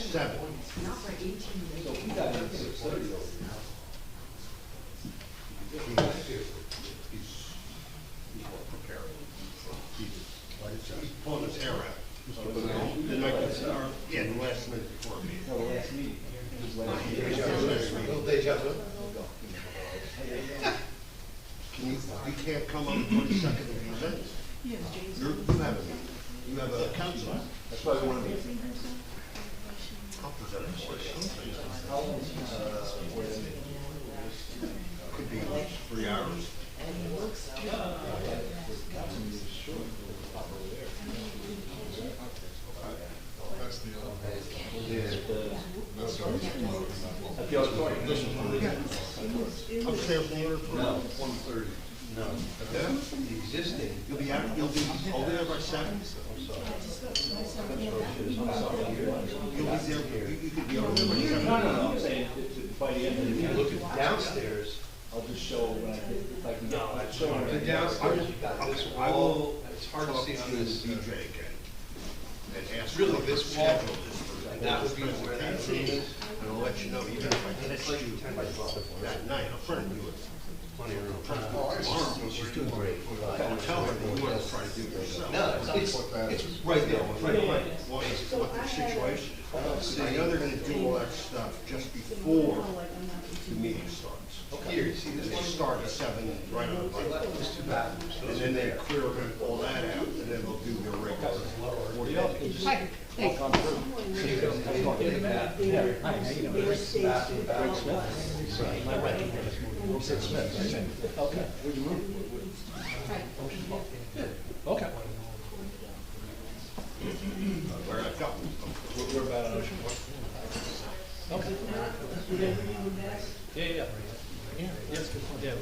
7. So we got in 6:30 over He's pulling his hair out. The night before, yeah, the last night before me. no, the last meeting. His last Little deja vu. You can't come on the 22nd and present. You have a meeting. You have a council. That's why we want to be. I'll present it for you. How long? Could be 3 hours. That's the other. At the auditorium. Upstairs in order for. No, 1:30. No. Okay. The existing. You'll be out, you'll be over there by 7. You'll be there, you could be over there by 7. No, I'm saying by the end of the If you look at downstairs, I'll just show when I get, if I can get. Show the downstairs, you got this I wall, will it's hard to talk see on to this. DJ again. And ask. Really, for this wall, schedule this for that would be this where that presentation. room is. And I'll let you know, even if I It's catch like you 10 by 12. that night, I'll try to do it. Plenty of room. Tomorrow. She's doing great. Don't tell her that you want to try to do it yourself. No, it's right there, right. What the situation is. I know they're gonna do all that stuff just before the meeting starts. Here, you see this They one? start at 7, right on the button. There's 2 bathrooms. And then they clear all that out, and then they'll do their regular 40 minutes. Okay, would you move? Okay. Where I go. We're about on Ocean Park. Okay. Yeah. Yes, good point. Yeah.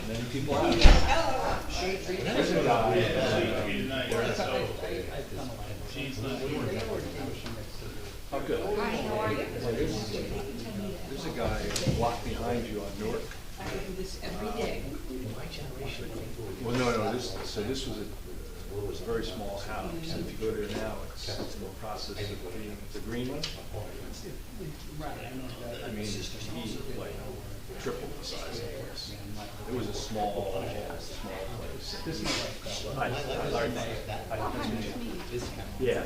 Many people out. There's a guy. She's not Oh, good. Hi, how are you? There's a guy a block behind you on Newark. I do this every day. Well, no, this was a very small house. If you go there now, it's in the process of being the green one. I mean, he like tripled the size of the place. It was a small place. This is yeah,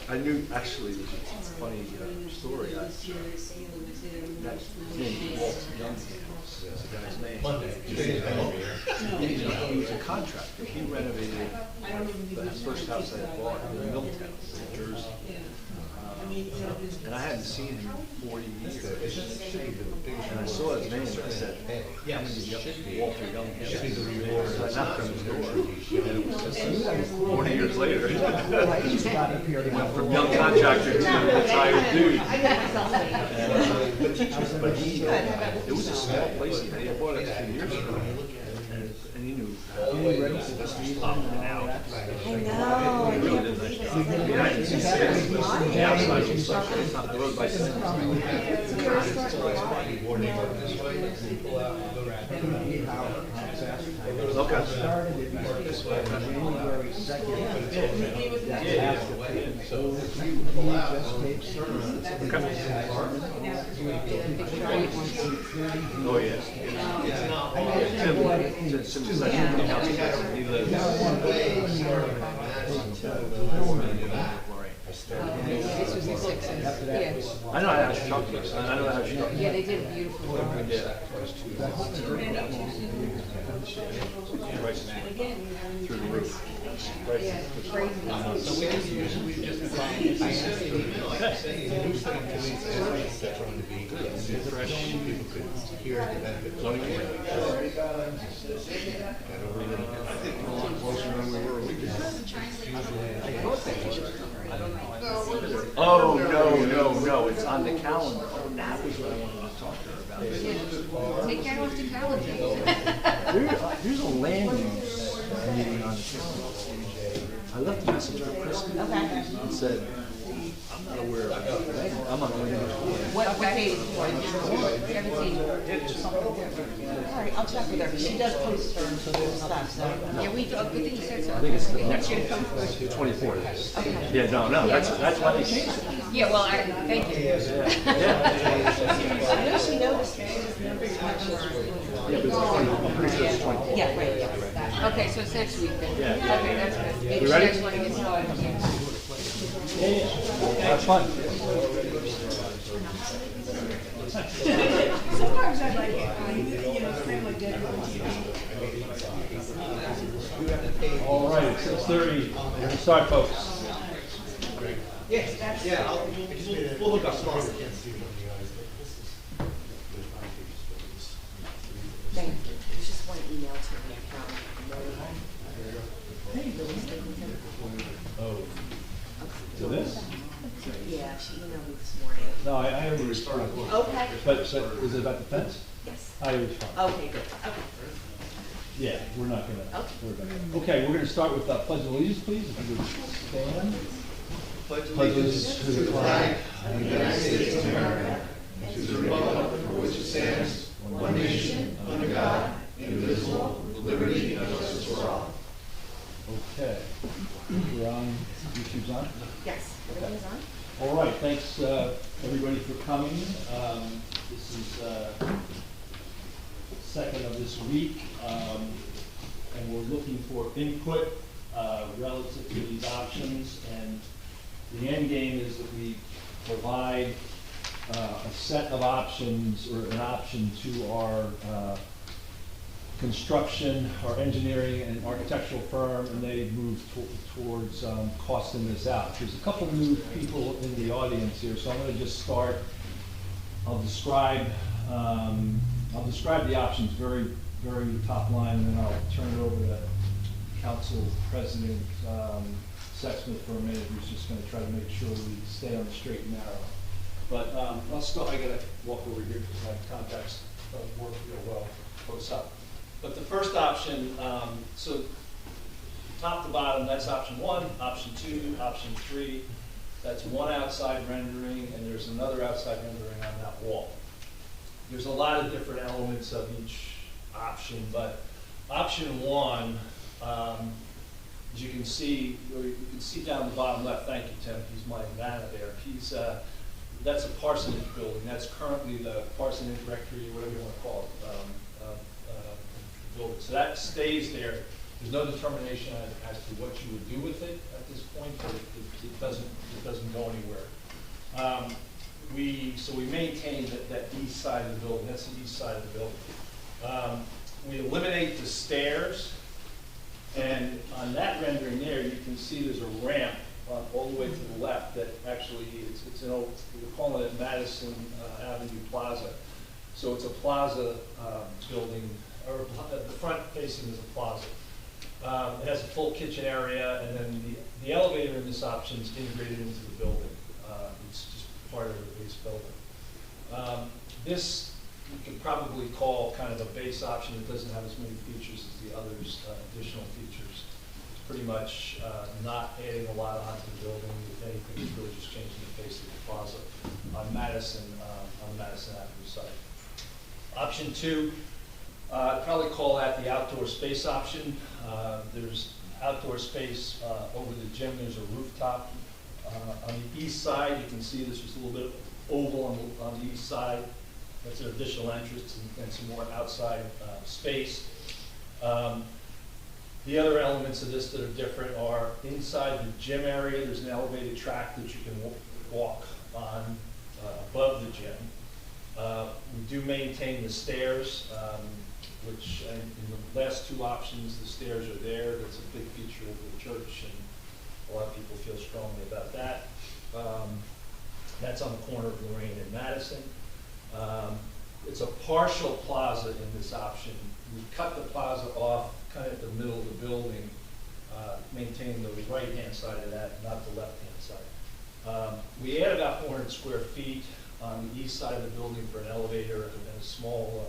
I knew, actually, it was a funny story. His name was Walter Younghouse, that's the guy's name. He was a contractor. He renovated the first house I bought in Milltown, New Jersey. And I hadn't seen him in 40 years. And I saw his name and I said, yeah, Walter Younghouse. So I knocked on his door. And it was just 40 years later. Went from young contractor to retired dude. But it was a small place. He had bought it a few years ago. And he knew up and out. I know. He really did a nice job. I mean, I didn't see it. The outside was like, it's not the road by Okay. Oh, yeah. Tim said he lives. This was the sixties. Yeah. I know how she talked to us. I know how she talked to us. Yeah, they did a beautiful job. Yeah. Right through the roof. Right. Yeah, crazy. So we just usually just fresh, people could hear the benefits. I think we're a lot closer than we were a week ago. Oh, no, it's on the calendar. Oh, that was what I wanted to talk to her about. Take that off the calendar. There's a land use meeting on the calendar. I left a message for Kristen and said, I'm not aware of it. I'm not going to. What date is it? 17. All right, I'll check with her. She does post her stuff, so. Yeah, we think you said so. I think it's the next one, 24th. Okay. Yeah, no, that's why they changed it. Yeah, well, thank you. I know she noticed Mary's number. Yeah, but it's 20, I'm pretty sure it's 24th. Yeah, right, yeah. Okay, so it's next week then. Yeah. Okay, that's good. Maybe You you ready? guys want to get started. Have fun. Sometimes I like it, you know, family dinner on TV. All right, it's 6:30. We're gonna start, folks. We'll look up tomorrow. Thank you. There's just one email to me from Oh. So this? Yeah, she emailed me this morning. No, I already responded. Okay. But is it about the fence? Yes. I responded. Okay, good. Okay. Yeah, we're not gonna. Okay. Okay, we're gonna start with Pledge of Allegiance, please. If you would stand. Pledge allegiance to the flag of the United States of America, To the republic for which it stands, one nation, under God, indivisible, with liberty and justice for all. Okay. We're on, YouTube's on? Yes, everything is on? All right, thanks, everybody for coming. This is, second of this week, and we're looking for input, relative to these options, and the end game is that we provide, a set of options, or an option to our, construction, our engineering and architectural firm, and they move towards costing this out. There's a couple new people in the audience here, so I'm going to just start. I'll describe the options very, very top line, and then I'll turn it over to Council President Sexsmith for a minute, who's just going to try to make sure we stay on the straight and narrow. But I'll start. I got to walk over here because my contacts don't work real well close up. But the first option, so top to bottom, that's option 1, option 2, option 3. That's one outside rendering, and there's another outside rendering on that wall. There's a lot of different elements of each option, but option 1, as you can see, down the bottom left. Thank you, Tim. He's my man there. That's a parsonage building. That's currently the parsonage rectory, whatever you want to call it. Building. So that stays there. There's no determination as to what you would do with it at this point, but it doesn't go anywhere. So we maintain that east side of the building. That's the east side of the building. We eliminate the stairs, and on that rendering there, you can see there's a ramp all the way to the left that actually it's an old, we're calling it Madison Avenue Plaza. So it's a plaza building. Or the front facing is a plaza. It has a full kitchen area, and then the elevator in this option is integrated into the building. It's just part of the base building. This you could probably call kind of a base option. It doesn't have as many features as the others, additional features. It's pretty much not adding a lot onto the building. If anything, it's really just changing the face of the plaza on Madison Avenue side. Option 2. I'd probably call that the outdoor space option. There's outdoor space over the gym. There's a rooftop. On the east side, you can see there's just a little bit of oval on the east side. That's an additional entrance and some more outside space. The other elements of this that are different are inside the gym area, there's an elevated track that you can walk on above the gym. We do maintain the stairs, which in the last 2 options, the stairs are there. That's a big feature of the church, and a lot of people feel strongly about that. That's on the corner of LaReine and Madison. It's a partial plaza in this option. We cut the plaza off kind of at the middle of the building, maintaining the right-hand side of that, not the left-hand side. We add about 400 square feet on the east side of the building for an elevator and a small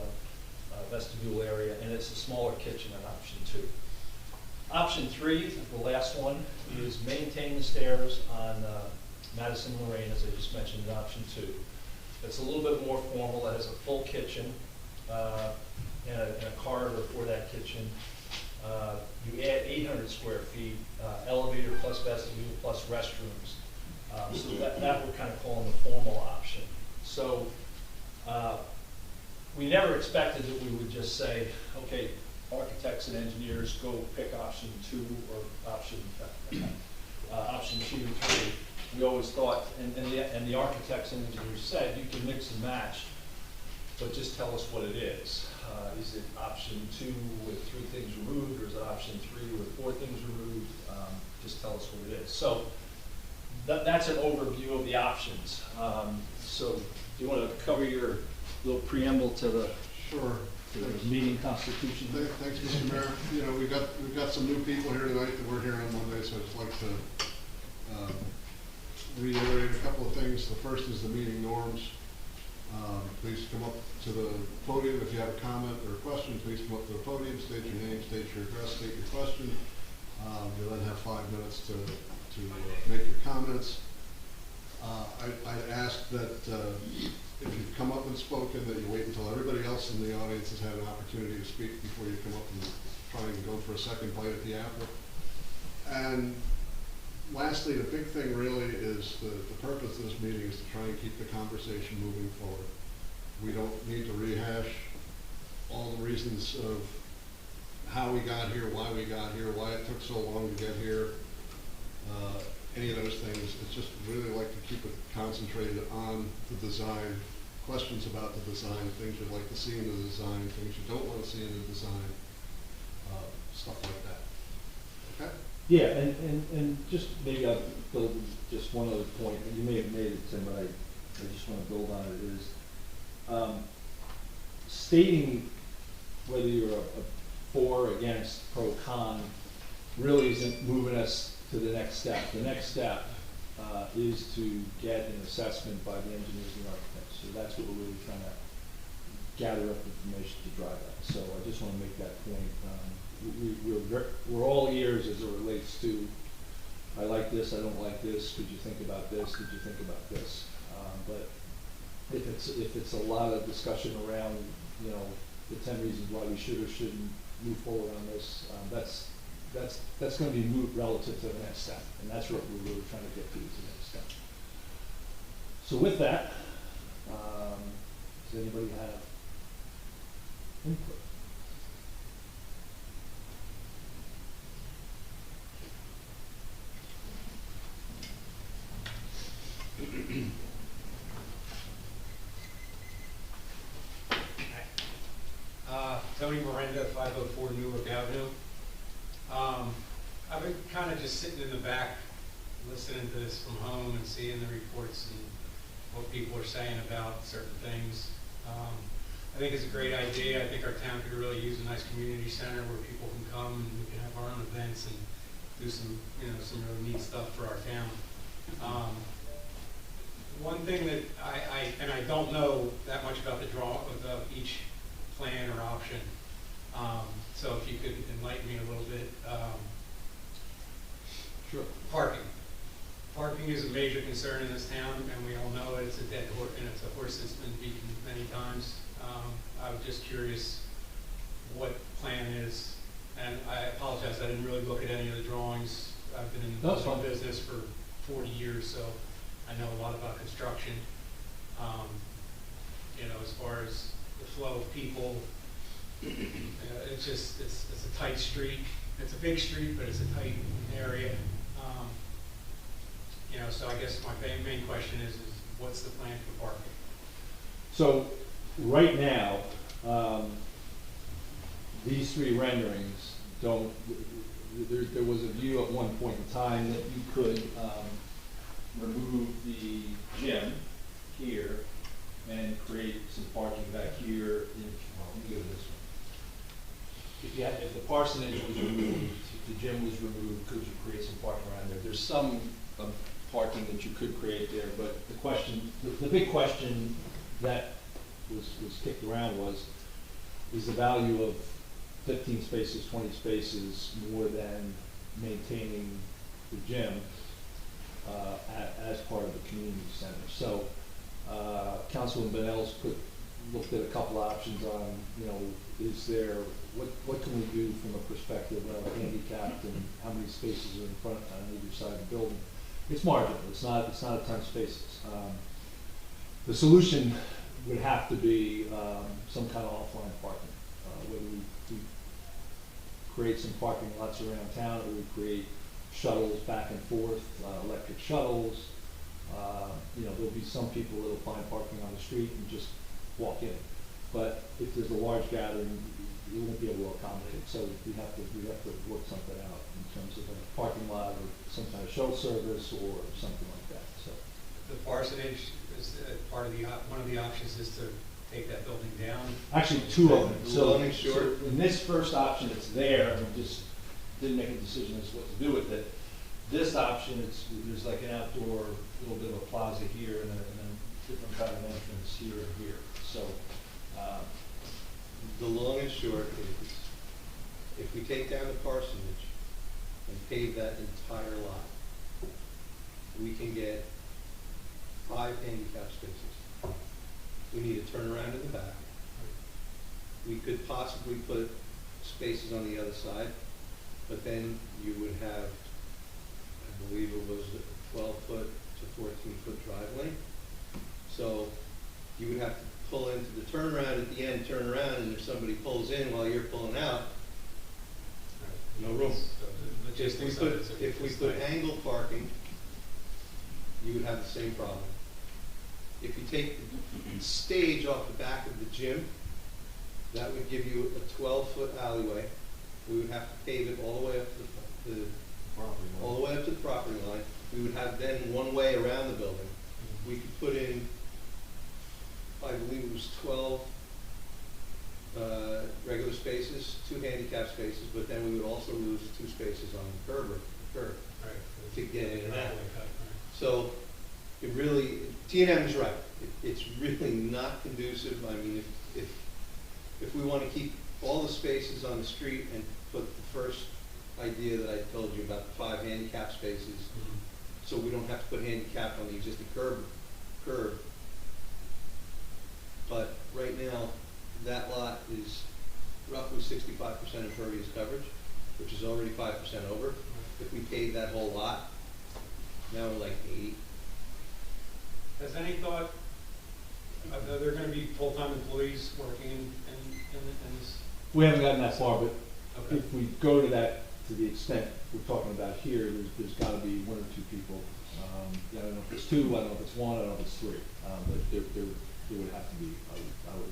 vestibule area, and it's a smaller kitchen in option 2. Option 3, the last one, is maintain the stairs on Madison LaReine, as I just mentioned, in option 2. It's a little bit more formal. It has a full kitchen and a corridor for that kitchen. You add 800 square feet, elevator plus vestibule plus restrooms. So that we're kind of calling the formal option. So we never expected that we would just say, okay, architects and engineers go pick option 2 or option 2 and 3. We always thought, and the architects and engineers said, you can mix and match, but just tell us what it is. Is it option 2 with 3 things removed, or is it option 3 with 4 things removed? Just tell us what it is. So that's an overview of the options. So do you want to cover your little preamble to the Sure. meeting constitution? Thanks, Mr. Mayor. You know, we've got some new people here tonight that weren't here on Monday, so I'd just like to reiterate a couple of things. The first is the meeting norms. Please come up to the podium if you have a comment or a question. Please come up to the podium, state your name, state your address, state your question. You'll then have 5 minutes to make your comments. I'd ask that if you've come up and spoken, that you wait until everybody else in the audience has had an opportunity to speak before you come up and try and go for a second bite at the apple. And lastly, the big thing really is the purpose of this meeting is to try and keep the conversation moving forward. We don't need to rehash all the reasons of how we got here, why it took so long to get here, any of those things. It's just really like to keep it concentrated on the design, questions about the design, things you'd like to see in the design, things you don't want to see in the design, stuff like that. Okay? Yeah, and just maybe I'll build just one other point, and you may have made it, Tim, but I just want to build on it, is stating whether you're a for, against, pro, con, really isn't moving us to the next step. The next step is to get an assessment by the engineers and architects. So that's what we're really trying to gather up information to drive at. So I just want to make that point. We're all ears as it relates to, I like this, I don't like this, could you think about this, did you think about this? But if it's a lot of discussion around, you know, the 10 reasons why we should or shouldn't move forward on this, that's going to be moved relative to the next step, and that's what we're really trying to get to, is the next step. So with that, does anybody have input? Tony Miranda, 504 Newark Avenue. I've been kind of just sitting in the back listening to this from home and seeing the reports and what people are saying about certain things. I think it's a great idea. I think our town could really use a nice community center where people can come and we can have our own events and do some, you know, some really neat stuff for our town. One thing that I don't know that much about the of each plan or option. So if you could enlighten me a little bit. Sure. Parking. Parking is a major concern in this town, and we all know it's a dead horse, and it's a horse that's been beaten many times. I was just curious what plan is, and I apologize, I didn't really look at any of the drawings. I've been in the business for 40 years, so I know a lot about construction. You know, as far as the flow of people, it's just, it's a tight street. It's a big street, but it's a tight area. You know, so I guess my main question is what's the plan for parking? So right now, these 3 renderings don't, there was a view at one point in time that you could remove the gym here and create some parking back here. Well, let me go to this one. If the parsonage was removed, if the gym was removed, could you create some parking around there? There's some parking that you could create there, but the question, the big question that was kicked around was, is the value of 15 spaces, 20 spaces more than maintaining the gym? as part of the community center. So, Councilman Benel's looked at a couple options on, is there, what can we do from a perspective of handicapped and how many spaces are in front on either side of the building? It's marginal, it's not a ton of spaces. The solution would have to be some kind of offline parking, whether we create some parking lots around town, or we create shuttles back and forth, electric shuttles. There'll be some people that'll find parking on the street and just walk in. But if there's a large gathering, you won't be able to accommodate. So we have to work something out in terms of a parking lot or some kind of shuttle service or something like that. So The parsonage is part of one of the options is to take that building down. actually, two of them. Long and short. So in this first option, it's there, and we just didn't make a decision as to what to do with it. This option, there's like an outdoor, little bit of a plaza here and a different kind of entrance here and here. So, The long and short is, if we take down the parsonage and pave that entire lot, we can get 5 handicap spaces. We need a turnaround in the back. We could possibly put spaces on the other side, but then you would have, I believe it was a 12-foot to 14-foot drive lane. So you would have to pull into the turnaround at the end, turn around, and if somebody pulls in while you're pulling out, no room. If we put angle parking, you would have the same problem. If you take the stage off the back of the gym, that would give you a 12-foot alleyway. We would have to pave it all the way up to the property line. We would have then one way around the building. We could put in, I believe it was 12 regular spaces, 2 handicap spaces, but then we would also lose 2 spaces on the curb to get in and out. So it really, T&M is right. It's really not conducive. I mean, if we want to keep all the spaces on the street and put the first idea that I told you about the 5 handicap spaces, so we don't have to put handicap on the existing curb. But right now, that lot is roughly 65% impervious coverage, which is already 5% over. If we pave that whole lot, now we're like 80. Has any thought, are there going to be full-time employees working in this? we haven't gotten that far, but Okay. if we go to that, to the extent we're talking about here, there's got to be 1 or 2 people. I don't know if it's 2, I don't know if it's 1, I don't know if it's 3, but there would have to be, I would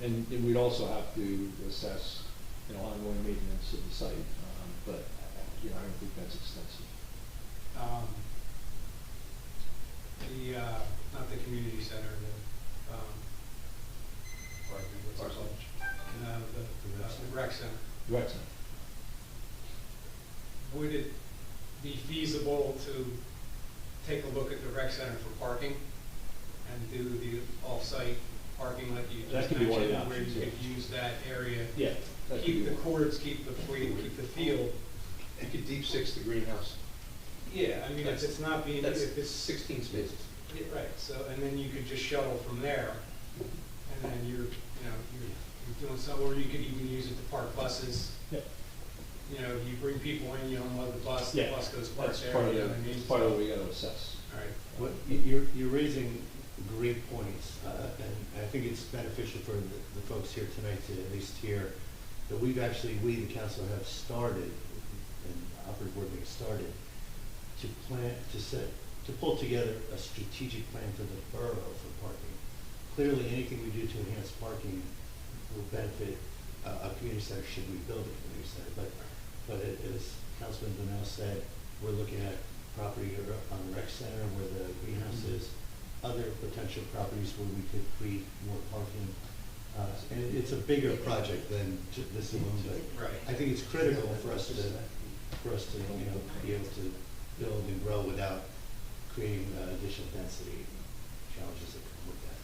imagine. And we'd also have to assess, ongoing maintenance of the site, but I don't think that's extensive. Not the community center, what's it called? No, the rec center. Direct center. Would it be feasible to take a look at the rec center for parking and do the off-site parking like you That just could be one of the mentioned, where options, you yeah. could use that area? Yeah. that could Keep be the one. courts, keep the field. You could deep 6 the greenhouse. Yeah, I mean, if it's not being, That's if it's 16 spaces. Yeah, right, so, and then you could just shuttle from there, and then you're doing some, or you could even use it to park buses. Yep. You bring people in, you unload the bus Yeah, bus goes park that's there, part of you know what I mean? part of what we got to assess. All right. What, you're raising great points, and I think it's beneficial for the folks here tonight to at least hear that we, the council, have started, and operative board meeting started, to plan, to pull together a strategic plan for the borough for parking. Clearly, anything we do to enhance parking will benefit a community center, should we build a community center. But as Councilman Brunel said, we're looking at property on the rec center where the greenhouse is, other potential properties where we could create more parking. And it's a bigger project than this alone, but Right. I think it's critical for us to be able to build and grow without creating additional density challenges that come with that.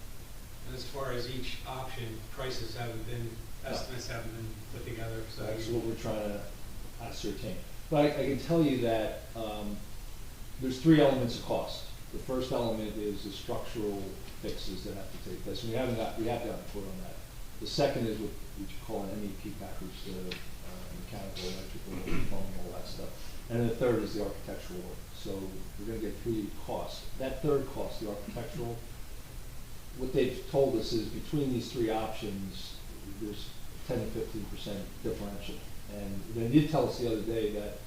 And as far as each option, estimates haven't been put together, so. That's what we're trying to ascertain. But I can tell you that there's three elements of cost. The first element is the structural fixes that have to take place, and we have gotten a quote on that. The second is what you call an MEP package, the mechanical, electrical, plumbing, all that stuff. And the third is the architectural work. So we're gonna get three costs. That third cost, the architectural, what they've told us is between these three options, there's 10 to 15% differential. And they did tell us the other day that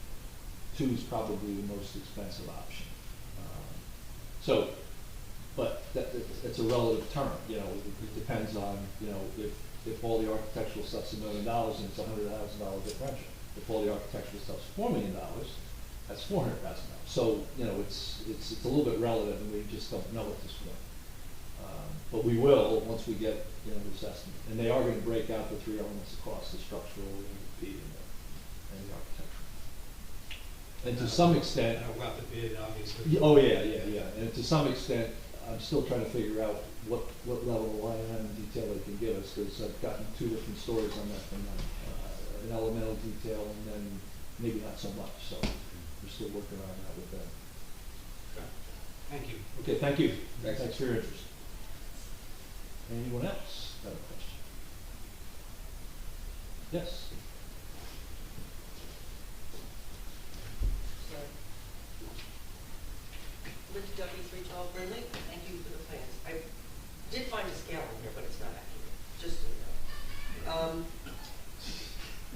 2 is probably the most expensive option. But that's a relative term, you know, it depends on, you know, if all the architectural stuff's $1 million and it's $100,000 differential. If all the architectural stuff's $4 million, that's $400,000. So, you know, it's a little bit relative and we just don't know at this point. But we will once we get, you know, this estimate. And they are gonna break out the three elements of cost, the structural, the MEP, and the architectural. And to some extent. About the bid, obviously. Oh, yeah. And to some extent, I'm still trying to figure out what level of line detail they can give us, because I've gotten 2 different stories on that from them. An elemental detail and then maybe not so much, so we're still working on that with them. Thank you. Okay, thank you. Thanks for your interest. Anyone else have a question? Yes? With W312 Brindley, thank you for the plans. I did find a scale in here, but it's not accurate, just so you know.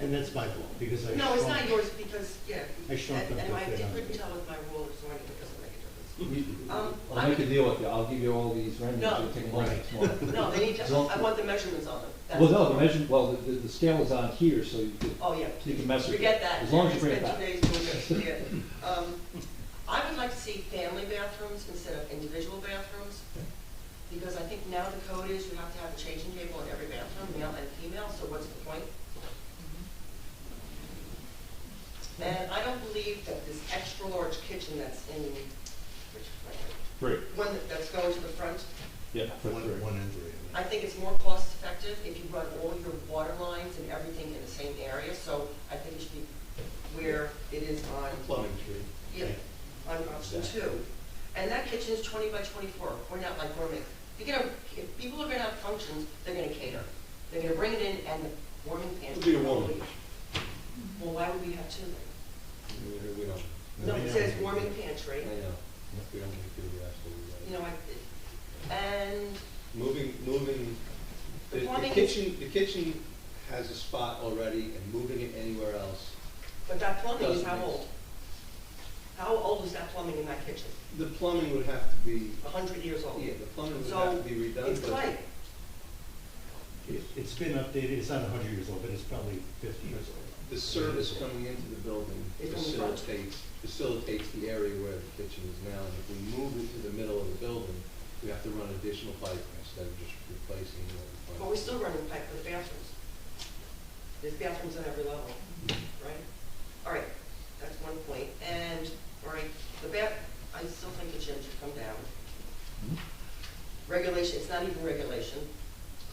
And that's my fault, because I No, it's shrunk- not yours because, yeah. I shrunk them And to I fit on couldn't the- tell with my ruler, so I think it doesn't make a difference. I'll make a deal with you. I'll give you all these renderings. No. You'll take them home tomorrow. No, they need As to, long- I want the measurements on them. That's- Well, no, the measure, well, the scale is on here, so you could, Oh, yeah. you can mess with it. Forget that. As long as you bring it back. Spend 2 days doing this, yeah. I would like to see family bathrooms instead of individual bathrooms, because I think now the code is you have to have a changing table in every bathroom, male and female, so what's the point? And I don't believe that this extra large kitchen that's in, which, Three. that's going to the front, Yeah, for One three. and three. I think it's more cost effective if you run all your water lines and everything in the same area, so I think it should be where it is on. Plumbing tree. Yeah, on option 2. And that kitchen is 20 by 24, we're not like gourmet. If people are gonna have functions, they're gonna cater. They're gonna bring it in and the warming pantry. It'll be a warming. Well, why would we have 2 then? We don't, No, it says warming pantry, I know, we don't need to do the absolute. you know, and Moving, The the plumbing kitchen has a spot already, and moving it anywhere else. but that plumbing is Doesn't how make old? How old is that plumbing in that kitchen? The plumbing would have to be, 100 years old. yeah, the plumbing would So, have to be redone. it's but clay. It's been updated, it's not 100 years old, but it's probably 50 years old. The service coming into the building It's in the front. facilitates the area where the kitchen is now. And if we move it to the middle of the building, we have to run additional pipe instead of just replacing the pipe. But we're still running pipe for the bathrooms. There's bathrooms at every level, right? All right, that's one point. And, all right, I still think the gym should come down. Regulation, it's not even regulation,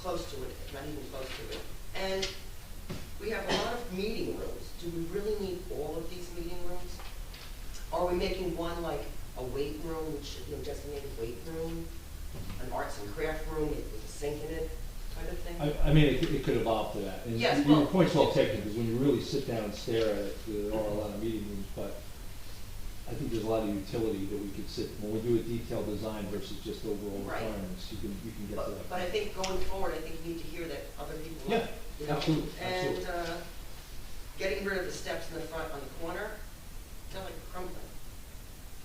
close to it, not even close to it. And we have a lot of meeting rooms. Do we really need all of these meeting rooms? Are we making one like a weight room, which, you know, designated weight room, an arts and craft room with a sink in it, kind of thing? I mean, it could evolve to that. And Yes, your well- point's well taken, because when you really sit down and stare at it, there are a lot of meeting rooms, but I think there's a lot of utility that we could sit, when we do a detailed design versus just overall Right. requirements, you can get to that. But I think going forward, I think we need to hear that other people. Yeah, you know, absolutely, And, absolutely. getting rid of the steps in the front on the corner, they're like crumbling.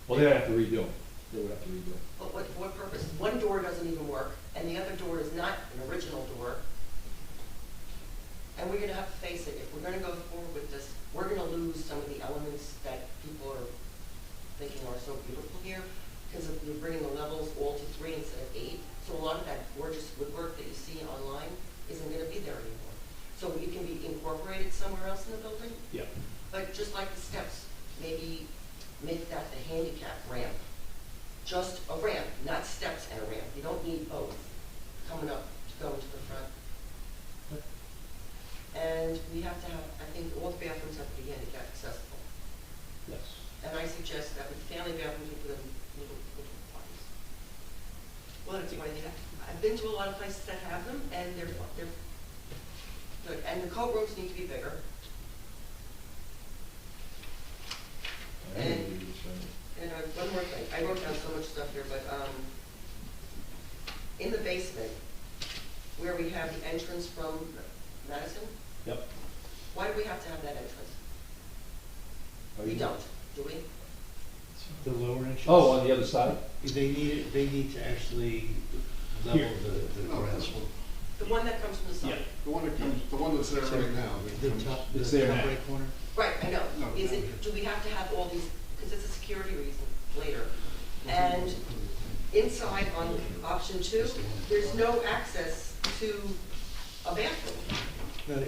Well, they'd have to redo them. They would have to redo them. But what purpose? One door doesn't even work, and the other door is not an original door. And we're gonna have to face it, if we're gonna go forward with this, we're gonna lose some of the elements that people are thinking are so beautiful here, because we're bringing the levels all to 3 instead of 8. So a lot of that gorgeous woodwork that you see online isn't gonna be there anymore. So it can be incorporated somewhere else in the building, Yeah. but just like the steps, maybe make that the handicap ramp. Just a ramp, not steps and a ramp. You don't need both coming up to go into the front. And we have to have, I think all the bathrooms have to be handicap accessible. Yes. and I suggest that with family bathrooms, we put in little parties. Well, it's what I think. I've been to a lot of places that have them, and they're good, and the coat rooms need to be bigger. And one more thing, I wrote down so much stuff here, but, in the basement, where we have the entrance from Madison, Yep. why do we have to have that entrance? Are We you- don't, do we? The lower entrance. Oh, on the other side? They need to actually level Here. the No, ground. this one. The one that comes from the side? The one that comes, the one that's there right now. that The comes- top, It's the there top now. right corner. Right, I know. No, Is down it, here. do we have to have all these, because it's a security reason later. And inside on option 2, there's no access to a bathroom. No,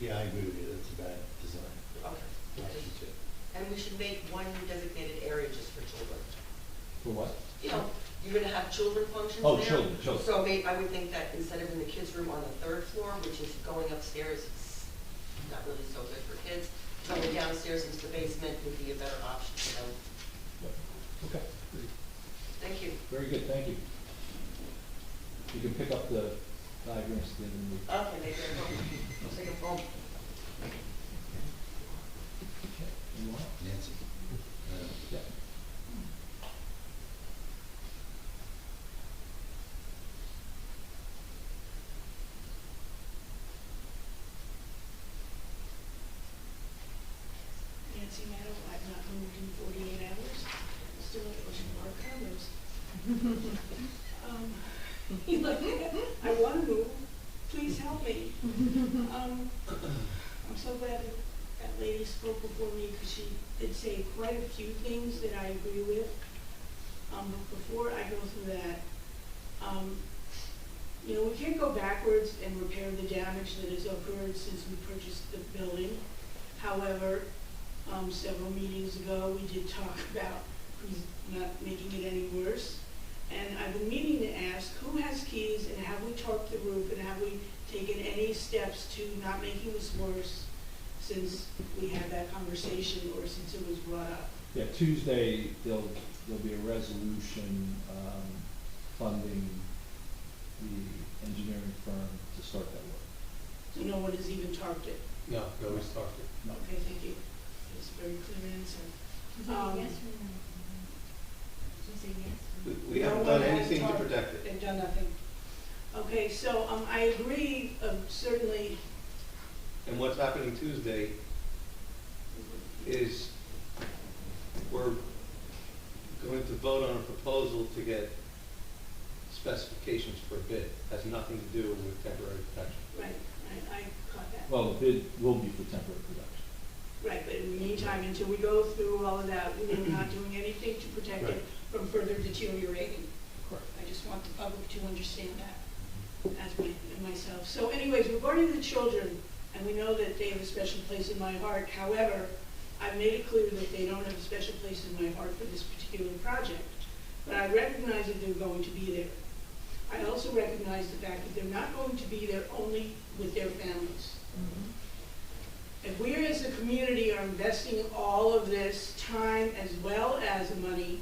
yeah, I agree with you, that's a bad design. Okay. Option two. And we should make one designated area just for children. For what? You know, you're gonna have children functions Oh, there. children. So I would think that instead of in the kids' room on the 3rd floor, which is going upstairs, it's not really so good for kids, going downstairs into the basement would be a better option for them. Okay, Thank you. very good, thank you. You can pick up the diagrams at the end of the meeting. Okay, maybe I'll take a phone. You want? Nancy. Yeah. Nancy Meadow, I've not moved in 48 hours, still at Ocean Park Condos. I want to move, please help me. I'm so glad that lady spoke before me, because she did say quite a few things that I agree with. But before I go through that, you know, we can't go backwards and repair the damage that has occurred since we purchased the building. However, several meetings ago, we did talk about not making it any worse. And I've been meaning to ask, who has keys, and have we tarped the roof, and have we taken any steps to not making this worse since we had that conversation, or since it was brought up? Yeah, Tuesday, there'll be a resolution, funding the engineering firm to start that work. So no one has even tarped it? No, we always talked it. No. Okay, thank you. That's a very clear answer. We haven't No done one has anything to tarped- protect it. They've done nothing. Okay, so I agree, certainly. And what's happening Tuesday is we're going to vote on a proposal to get specifications for a bid. Has nothing to do with temporary protection. Right, I caught that. Well, the bid will be for temporary production. Right, but in the meantime, until we go through all of that, we're not doing anything to protect Right. it from further deteriorating. Correct. I just want the public to understand that, as myself. So anyways, regarding the children, and we know that they have a special place in my heart. However, I've made it clear that they don't have a special place in my heart for this particular project. But I recognize that they're going to be there. I also recognize the fact that they're not going to be there only with their families. If we as a community are investing all of this time as well as money,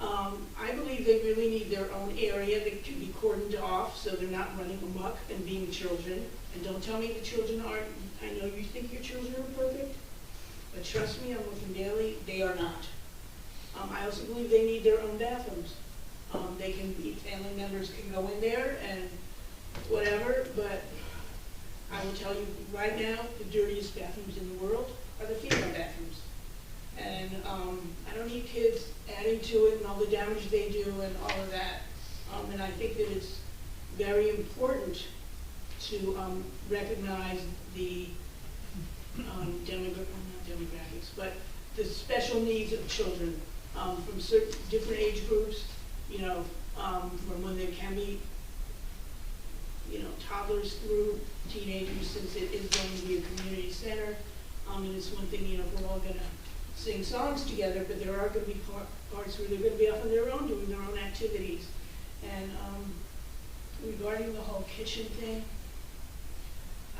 I believe they really need their own area that can be cordoned off so they're not running amok and being children. And don't tell me the children aren't, I know you think your children are perfect, but trust me, I'm looking daily, they are not. I also believe they need their own bathrooms. They can be, family members can go in there and whatever, but I will tell you right now, the dirtiest bathrooms in the world are the female bathrooms. And I don't need kids adding to it and all the damage they do and all of that. And I think that it's very important to recognize the not demographics, but the special needs of children from certain different age groups, you know, from when they can be, you know, toddlers through teenagers, since it is going to be a community center. And it's one thing, you know, if we're all going to sing songs together, but there are going to be parts where they're going to be off on their own, doing their own activities. And regarding the whole kitchen thing,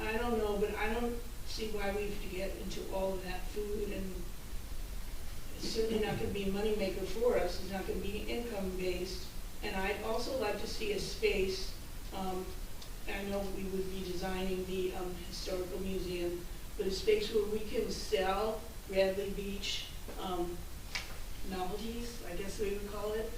I don't know, but I don't see why we have to get into all of that food and it's certainly not gonna be a moneymaker for us, it's not gonna be income-based. And I'd also like to see a space, I know we would be designing the historical museum, but a space where we can sell Bradley Beach novelties, I guess we would call it.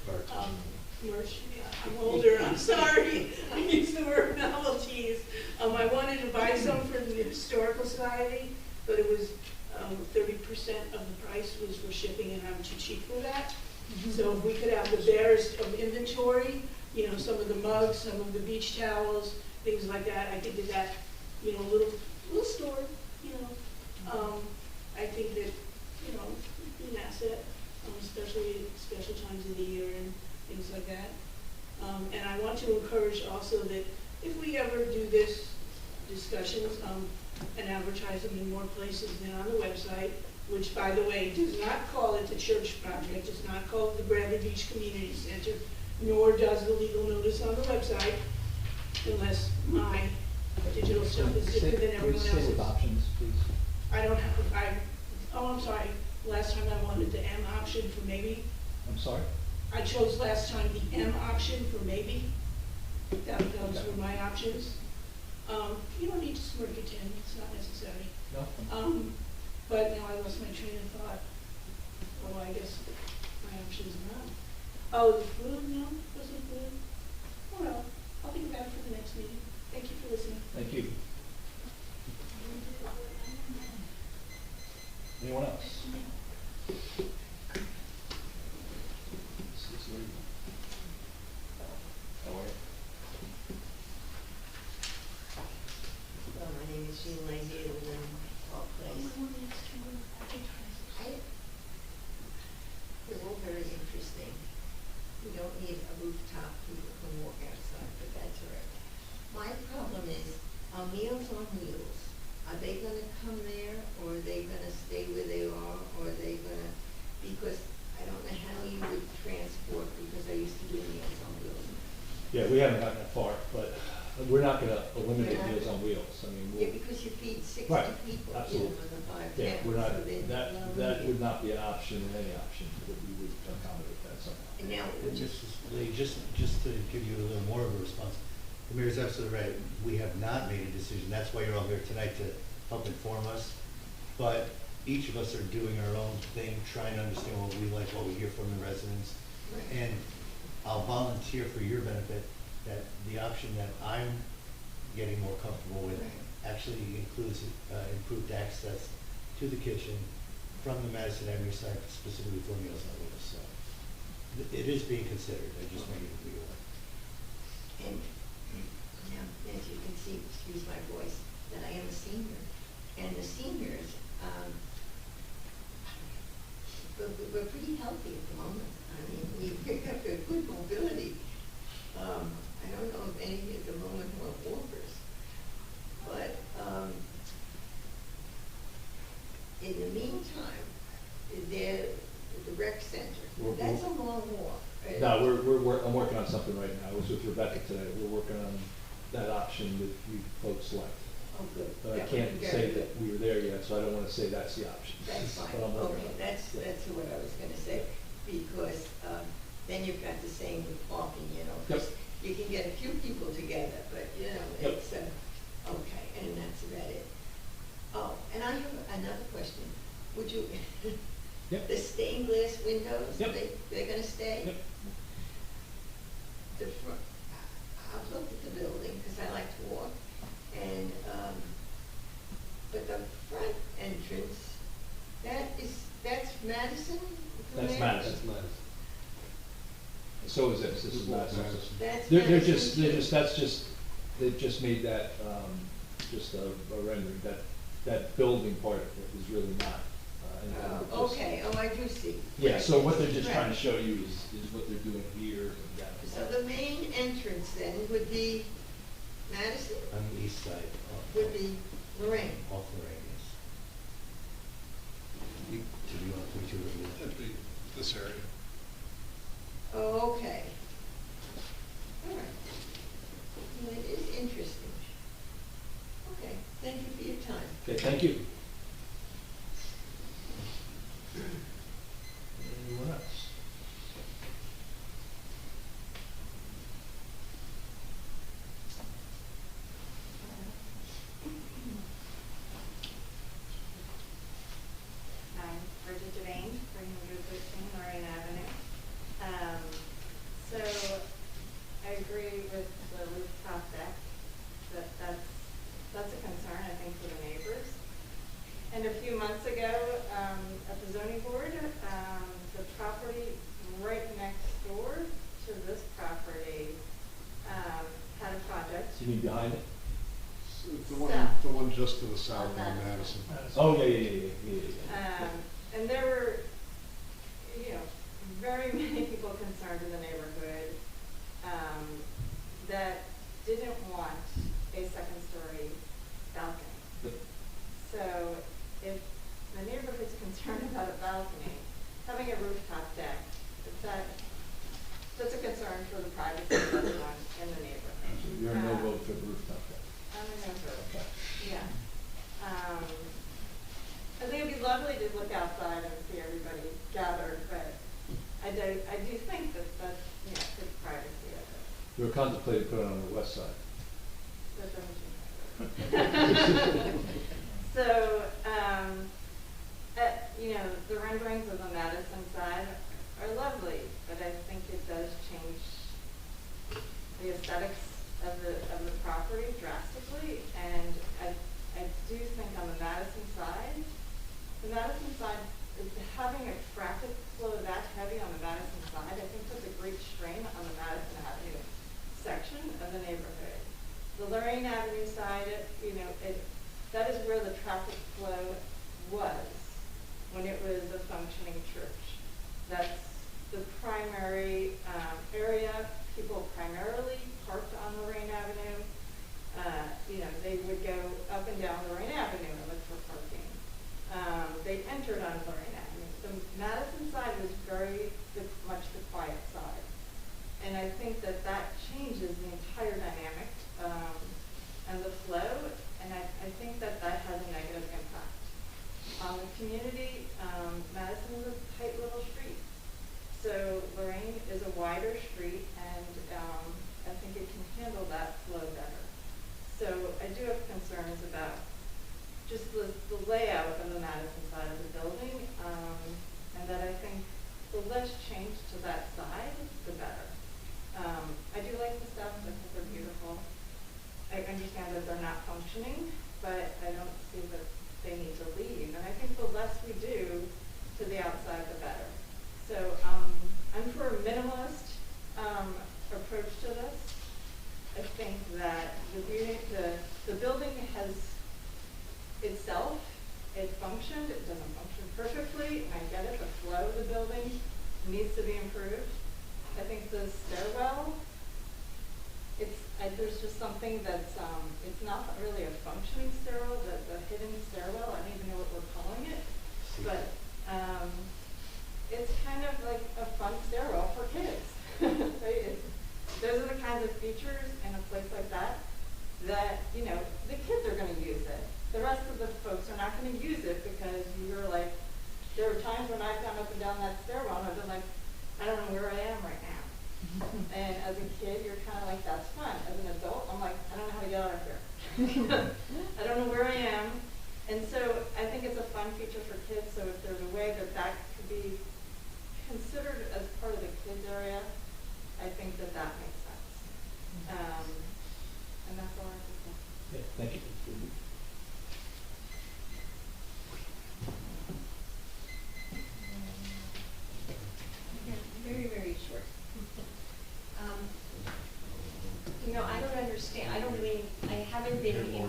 Merch, yeah, I'm older, I'm sorry, I used the word novelties. I wanted to buy some for the Historical Society, but it was 30% of the price was for shipping, and I'm too cheap for that. So if we could have the barest of inventory, you know, some of the mugs, some of the beach towels, things like that, I could do that, you know, little store, you know. I think that, you know, be an asset, especially at special times of the year and things like that. And I want to encourage also that if we ever do this discussions and advertise them in more places than on the website, which, by the way, does not call it the church project, does not call it the Bradley Beach Community Center, nor does the legal notice on the website, unless my digital stuff is different than everyone else's. Can we say with options, please? I don't have, I'm sorry, last time I wanted the M option for maybe. I'm sorry? I chose last time the M option for maybe. Those were my options. You don't need to smirk it, Tim, it's not necessary. No? But now I lost my train of thought. Oh, I guess my options are on. Oh, the food, no, wasn't food. Oh, well, I'll think about it for the next meeting. Thank you for listening. Thank you. Anyone else? How are you? Hello, my name is Jean Lange, I live in Park Place. They're all very interesting. We don't need a rooftop, people can walk outside, but that's all right. My problem is, Meals on Wheels, are they gonna come there, or are they gonna stay where they are, or are they gonna, because I don't know how you would transport, because I used to do Meals on Wheels. Yeah, we haven't gotten that far, but we're not gonna eliminate You're not? Meals on Wheels. I mean, Yeah, because you feed 60 Right, people, you know, absolutely. in the 5 yeah, towns, we're not, so they that would not be an option, in any option, that we would accommodate that somehow. And now, And just to give you a little more of a response, the mayor's absolutely right. We have not made a decision. That's why you're all here tonight, to help inform us. But each of us are doing our own thing, trying to understand what we like, what we hear from the residents. right. And I'll volunteer for your benefit that the option that I'm getting more comfortable with actually includes improved access to the kitchen from the Madison Avenue side, specifically for Meals on Wheels. So it is being considered. I just want you to be aware. And now, as you can see, excuse my voice, that I am a senior. And the seniors, we're pretty healthy at the moment. I mean, we pick up a good mobility. I don't know if any at the moment who are walkers. But in the meantime, the rec center, that's a long walk. No, I'm working on something right now. I was with Rebecca today. We're working on that option that you folks select. Oh, good. But I That would can't be say very good. that we were there yet, so I don't wanna say that's the option. That's fine, But I'm working okay, on it. that's what I was gonna say, because, then you've got the same with parking, you know, 'cause you can get a few people together, but, you know, Yep. it's, okay, and that's about it. Oh, and I have another question, would you, Yep. the stained glass windows, Yep. they're gonna stay? Yep. The front, I've looked at the building, because I like to walk, and, but the front entrance, that's Madison? That's Mayor? Madison. That's nice. So is this is Madison. That's They're Madison just, they've just made that, just a rendering, that building part of it is really not. anything but just- Okay, oh, I do see. Yeah, so what they're just trying to Right. show you is what they're doing here and down. So the main entrance then would be Madison, On the east side, would be LaReine. off the radius. Do you want me to? That'd be this area. Oh, okay. All right. Well, it is interesting. Okay, thank you for your time. Okay, thank you. And a few months ago, at the zoning board, the property right next door to this property, had a project. You mean behind it? South. The one just to the south On on Madison. Madison. Oh, yeah. And there were, very many people concerned in the neighborhood, that didn't want a second-story balcony. Yep. So if the neighborhood's concerned about a balcony, having a rooftop deck, that's a concern for the privacy of everyone in the neighborhood. You're a no vote for the rooftop deck. I'm a no vote. Okay. Yeah. I think it'd be lovely to look outside and see everybody gathered, but I do think that's, for the privacy of it. You were contemplating putting it on the west side. That doesn't change. So, the renderings of the Madison side are lovely, but I think it does change the aesthetics of the property drastically, and I do think on the Madison side, having a traffic flow that heavy on the Madison side, I think puts a great strain on the Madison Avenue section of the neighborhood. The LaReine Avenue side, that is where the traffic flow was when it was a functioning church. That's the primary area. People primarily parked on LaReine Avenue. They would go up and down LaReine Avenue and look for parking. They entered on LaReine Avenue. The Madison side was very much the quiet side. And I think that changes the entire dynamic and the flow, and I think that has a negative impact on the community. Madison is a tight little street. So LaReine is a wider street, and I think it can handle that flow better. So I do have concerns about just the layout of the Madison side of the building, and that I think the less change to that side, the better. I do like the steps. I think they're beautiful. I understand that they're not functioning, but I don't see that they need to leave. And I think the less we do to the outside, the better. So I'm for a minimalist approach to this. I think that the building has itself, it functioned. It doesn't function perfectly, and I get it. The flow of the building needs to be improved. I think the stairwell, there's just something that's, it's not really a functioning stairwell, the hidden stairwell, I don't even know what we're calling it, but it's kind of like a fun stairwell for kids, right? Those are the kinds of features in a place like that, the kids are gonna use it. The rest of the folks are not gonna use it because you're like, there are times when I've gone up and down that stairwell and I've been like, I don't know where I am right now. And as a kid, you're kind of like, that's fun. As an adult, I'm like, I don't know how to get out of here. I don't know where I am. And so I think it's a fun feature for kids. So if there's a way that could be considered as part of the kids area, I think that makes sense. And that's all I have to say. Yeah, thank you. Very, very short. I don't understand, I haven't been in,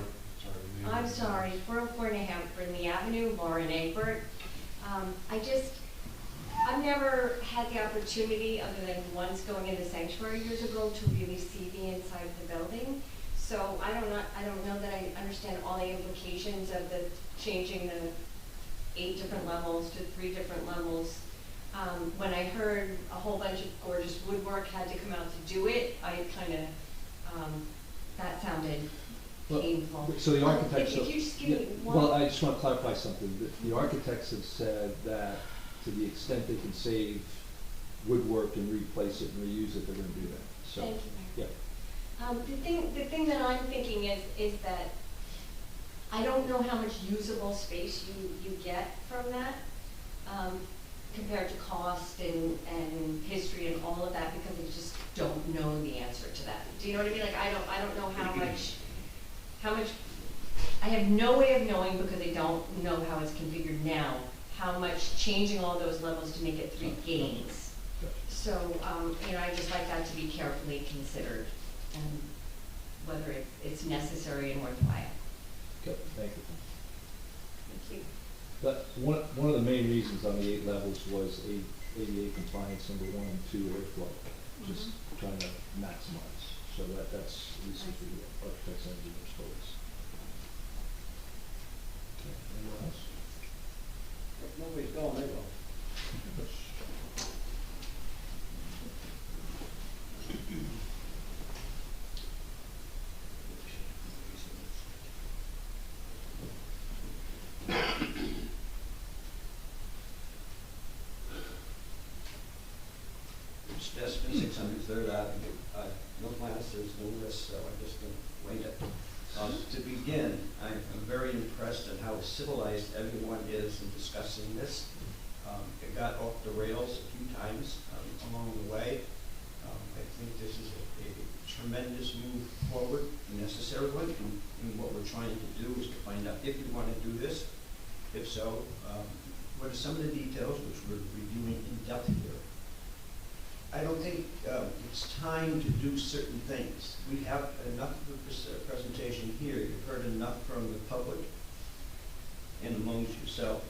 I'm sorry, 404 New Hampton Avenue, Lauren Egbert. I've never had the opportunity, other than once going in the sanctuary years ago, to really see the inside of the building. So I don't know that I understand all the implications of the changing the 8 different levels to 3 different levels. When I heard a whole bunch of gorgeous woodwork had to come out to do it, I kind of, that sounded painful. So the architects. If you just give me one. Well, I just want to clarify something. The architects have said that to the extent they can save woodwork and replace it and reuse it, they're going to do that. So, Thank you, Mary. Yeah. The thing that I'm thinking is that I don't know how much usable space you get from that, compared to cost and history and all of that, because I just don't know the answer to that. Do you know what I mean? Like I don't know how much I have no way of knowing, because I don't know how it's configured now, how much changing all those levels to make it 3 gains. So, I just like that to be carefully considered, and whether it's necessary and worthwhile. Okay, thank you. Thank you. But one of the main reasons on the 8 levels was ADA compliance number 1 and 2 airflow, just trying to maximize. So that's at least what the architects and engineers told us. Okay, anyone else? If nobody's going, they will. Specimen 603rd Avenue. No plans, there's no list, so I'm just going to wait it. To begin, I'm very impressed at how civilized everyone is in discussing this. It got off the rails a few times along the way. I think this is a tremendous move forward, a necessary one, and what we're trying to do is to find out if we want to do this. If so, what are some of the details which we're reviewing in depth here? I don't think it's time to do certain things. We have enough of a presentation here. You've heard enough from the public and amongst yourself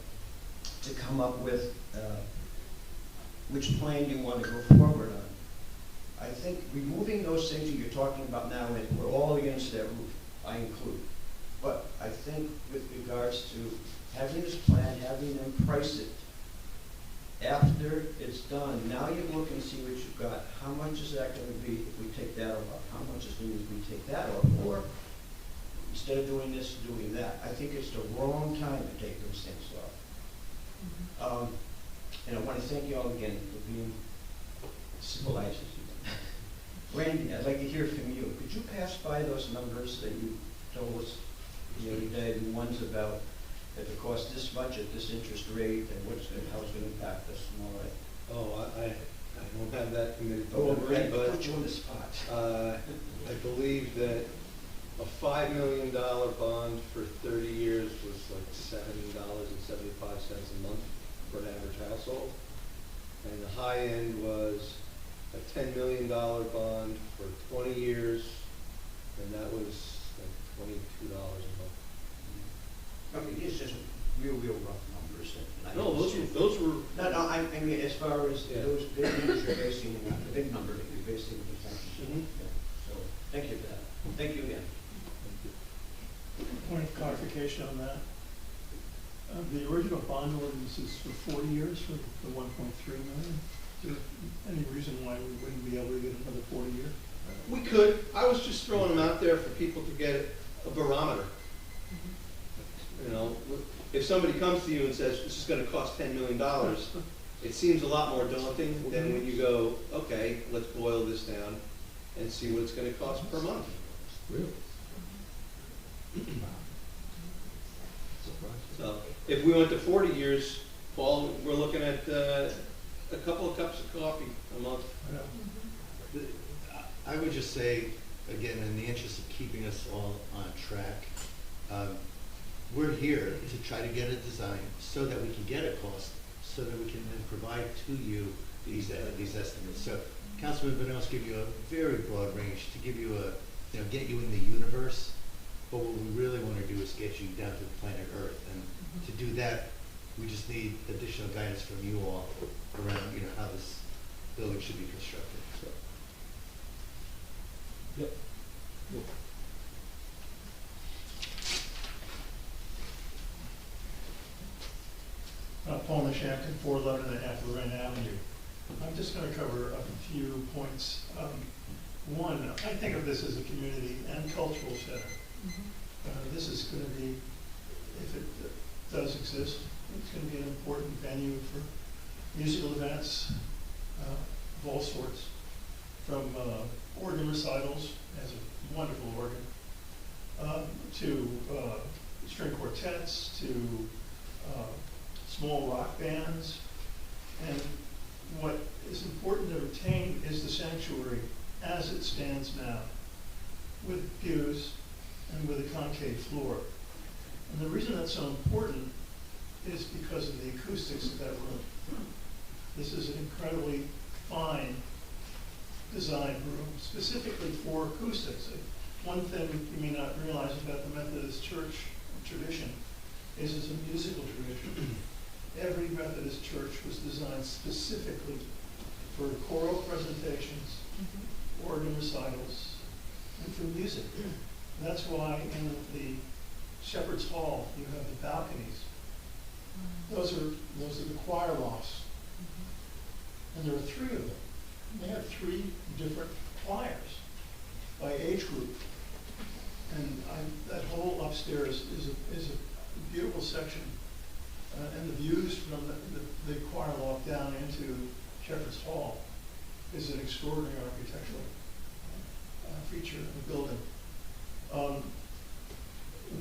to come up with which plan you want to go forward on. I think removing those things that you're talking about now, and we're all against that roof, I include. But I think with regards to having this plan, having them price it, after it's done, now you look and see what you've got. How much is that going to be if we take that off? How much is going to be if we take that off? Or instead of doing this, doing that. I think it's the wrong time to take those things off. And I want to thank you all again for being civilized. Randy, I'd like to hear from you. Could you pass by those numbers that you told us the other day, the ones about if it costs this much at this interest rate, and how it's going to impact us and all that? Oh, I don't have that committed to Oh, memory, but put you on the spot. I believe that a $5 million bond for 30 years was like $7.75 a month for an average household. And the high end was a $10 million bond for 20 years, and that was like $22 a month. Okay, these are just real rough numbers. And I No, those were. No, I mean, as far as Yeah. those big numbers you're basing, the big number that you're basing the thing. Mhm. Yeah. So, thank you for that. Thank you again. Point of clarification on that. The original bond ordinance is for 40 years for the 1.3 million. Is there any reason why we wouldn't be able to get another 40 year? We could. I was just throwing them out there for people to get a barometer. You know, if somebody comes to you and says, this is going to cost $10 million, it seems a lot more daunting than when you go, okay, let's boil this down and see what it's going to cost per month. Really? So if we went to 40 years, Paul, we're looking at a couple of cups of coffee a month. I would just say, again, in the interest of keeping us all on track, we're here to try to get a design so that we can get a cost, so that we can then provide to you these estimates. So Councilman Bonel's give you a very broad range to give you get you in the universe. But what we really want to do is get you down to the planet Earth, and to do that, we just need additional guidance from you all around, how this building should be constructed. So. Yep. Paul Nishakin, 411.5 LaReine Avenue. I'm just going to cover a few points. One, I think of this as a community and cultural center. This is going to be, if it does exist, it's going to be an important venue for musical events of all sorts, from organ recitals, as a wonderful organ, to string quartets, to small rock bands. And what is important to retain is the sanctuary as it stands now, with pews and with a concave floor. And the reason that's so important is because of the acoustics of that room. This is an incredibly fine designed room, specifically for acoustics. One thing you may not realize about the Methodist Church tradition is it's a musical tradition. Every Methodist church was designed specifically for choral presentations, organ recitals, and for music. That's why in the Shepherd's Hall you have the balconies. Those are the choir lofts. And there are 3 of them. They have 3 different choirs by age group. And that whole upstairs is a beautiful section. And the views from the choir loft down into Shepherd's Hall is an extraordinary architectural feature of the building.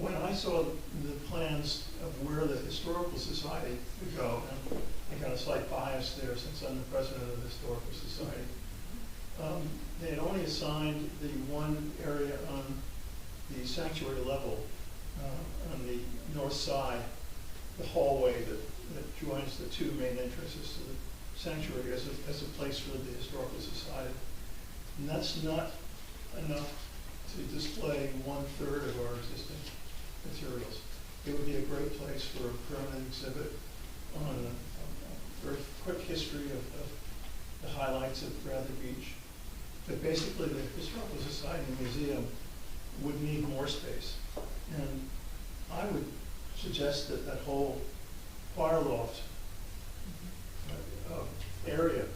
When I saw the plans of where the Historical Society would go, and I got a slight bias there since I'm the president of the Historical Society, they had only assigned the one area on the sanctuary level, on the north side, the hallway that joins the 2 main entrances to the sanctuary as a place for the Historical Society. And that's not enough to display 1/3 of our existing materials. It would be a great place for a permanent exhibit on a very quick history of the highlights of Bradley Beach. But basically the Historical Society Museum would need more space. And I would suggest that that whole choir loft area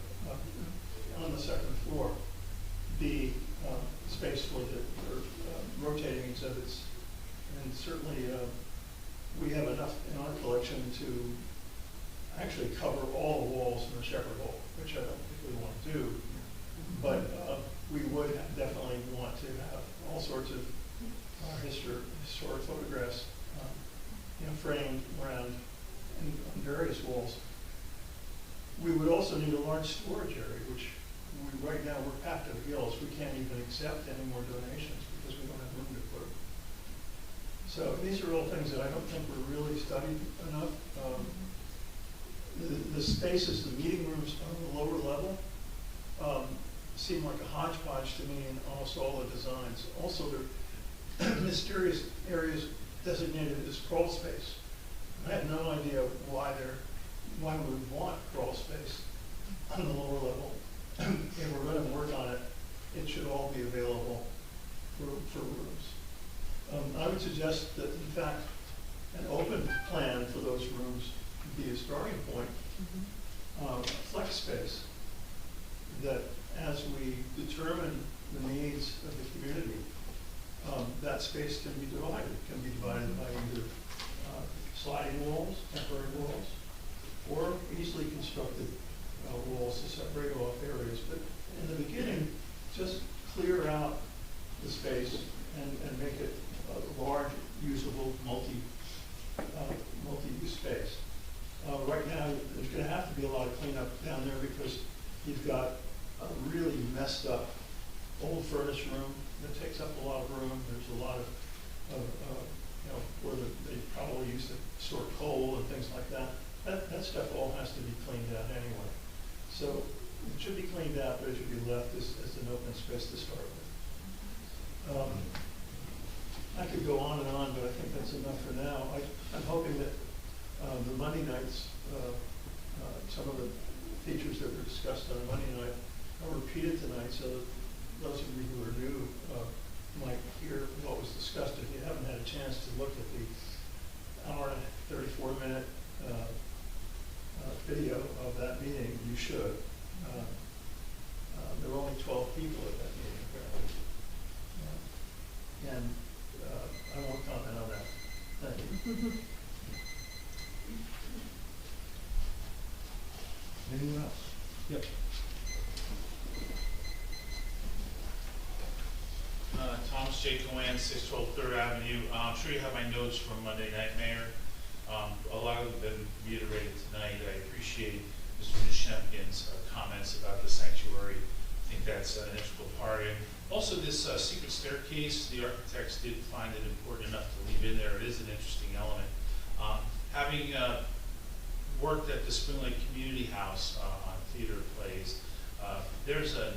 on the 2nd floor be space for rotating exhibits. And certainly we have enough in our collection to actually cover all the walls in the Shepherd Hall, which I don't think we want to do. But we would definitely want to have all sorts of historic photographs framed around on various walls. We would also need a large storage area, which right now we're packed to the gills. We can't even accept any more donations because we don't have room to put them. So these are all things that I don't think were really studied enough. The spaces, the meeting rooms on the lower level seem like a hodgepodge to me in almost all the designs. Also, there are mysterious areas designated as crawl space. I have no idea why we would want crawl space on the lower level. If we're going to work on it, it should all be available for rooms. I would suggest that, in fact, an open plan for those rooms would be a starting point, flex space, that as we determine the needs of the community, that space can be divided. It can be divided by either sliding walls, temporary walls, or easily constructed walls to separate off areas. But in the beginning, just clear out the space and make it a large, usable, multi-use space. Right now, there's going to have to be a lot of cleanup down there because you've got a really messed up old furnace room that takes up a lot of room. There's a lot of where they probably used to store coal and things like that. That stuff all has to be cleaned out anyway. So it should be cleaned out, but it should be left as an open space to start with. I could go on, but I think that's enough for now. I'm hoping that the Monday nights, some of the features that were discussed on Monday night are repeated tonight, so that those of you who are new might hear what was discussed. If you haven't had a chance to look at the hour and 34-minute video of that meeting, you should. There were only 12 people at that meeting, apparently. And I won't comment on that. Thank you. Anyone else? Yep. Thomas J. Cohen, 612 3rd Avenue. I'm sure you have my notes from Monday night, Mayor. A lot of them have been reiterated tonight. I appreciate Mr. Nishemkin's comments about the sanctuary think that's an integral part. And also this secret staircase, the architects did find it important enough to leave in there. It is an interesting element. Having worked at the Spring Lake Community House on theater plays, there's a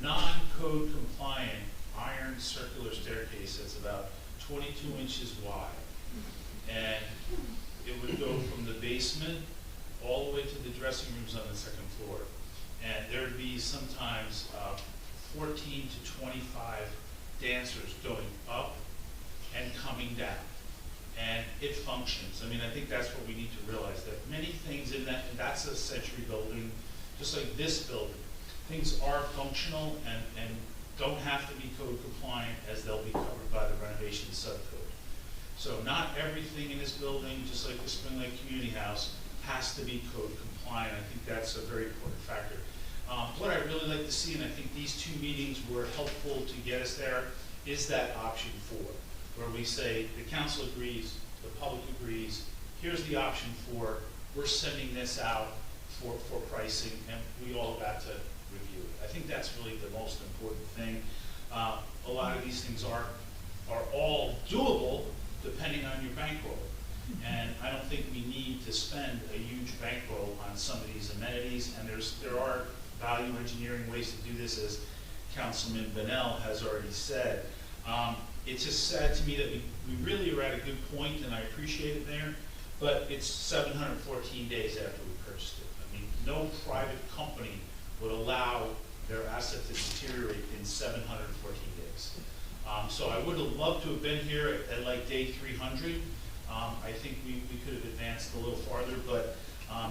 non-code compliant iron circular staircase that's about 22 inches wide. And it would go from the basement all the way to the dressing rooms on the second floor. And there'd be sometimes 14 to 25 dancers going up and coming down. And it functions. I mean, I think that's what we need to realize, that many things in that, and that's a Century building, just like this building, things are functional and don't have to be code compliant, as they'll be covered by the renovation subcode. So not everything in this building, just like the Spring Lake Community House, has to be code compliant. I think that's a very important factor. What I really like to see, and I think these two meetings were helpful to get us there, is that option 4, where we say the council agrees, the public agrees, here's the option 4, we're sending this out for pricing, and we all got to review it. I think that's really the most important thing. A lot of these things are all doable depending on your bankroll. And I don't think we need to spend a huge bankroll on some of these amenities, and there are value engineering ways to do this, as Councilman Bennell has already said. It's just sad to me that we really are at a good point, and I appreciate it there, but it's 714 days after we purchased it. I mean, no private company would allow their asset to deteriorate in 714 days. So I would have loved to have been here at like day 300. I think we could have advanced a little farther, but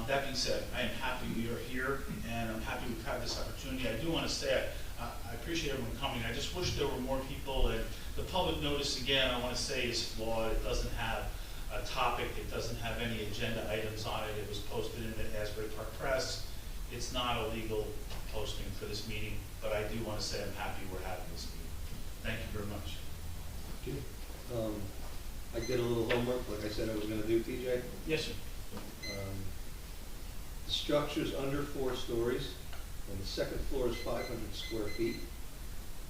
that being said, I am happy we are here, and I'm happy we've had this opportunity. I do want to say I appreciate everyone coming. I just wish there were more people, and the public notice, again, I want to say is flawed. It doesn't have a topic. It doesn't have any agenda items on it. It was posted in the Asbury Park Press. It's not a legal posting for this meeting, but I do want to say I'm happy we're having this meeting. Thank you very much. I did a little homework, like I said I was going to do, TJ. Yes, sir. The structure's under 4 stories, and the second floor is 500 square feet.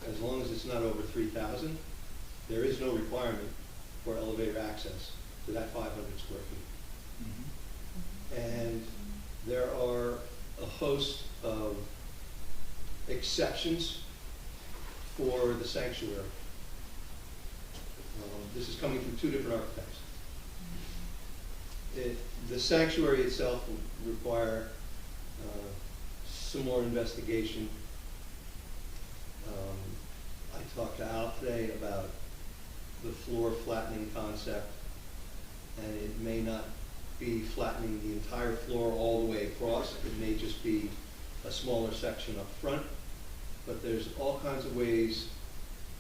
As long as it's not over 3,000, there is no requirement for elevator access to that 500 square feet. And there are a host of exceptions for the sanctuary. This is coming from 2 different architects. The sanctuary itself will require some more investigation. I talked to Al today about the floor flattening concept, and it may not be flattening the entire floor all the way across. It may just be a smaller section up front, but there's all kinds of ways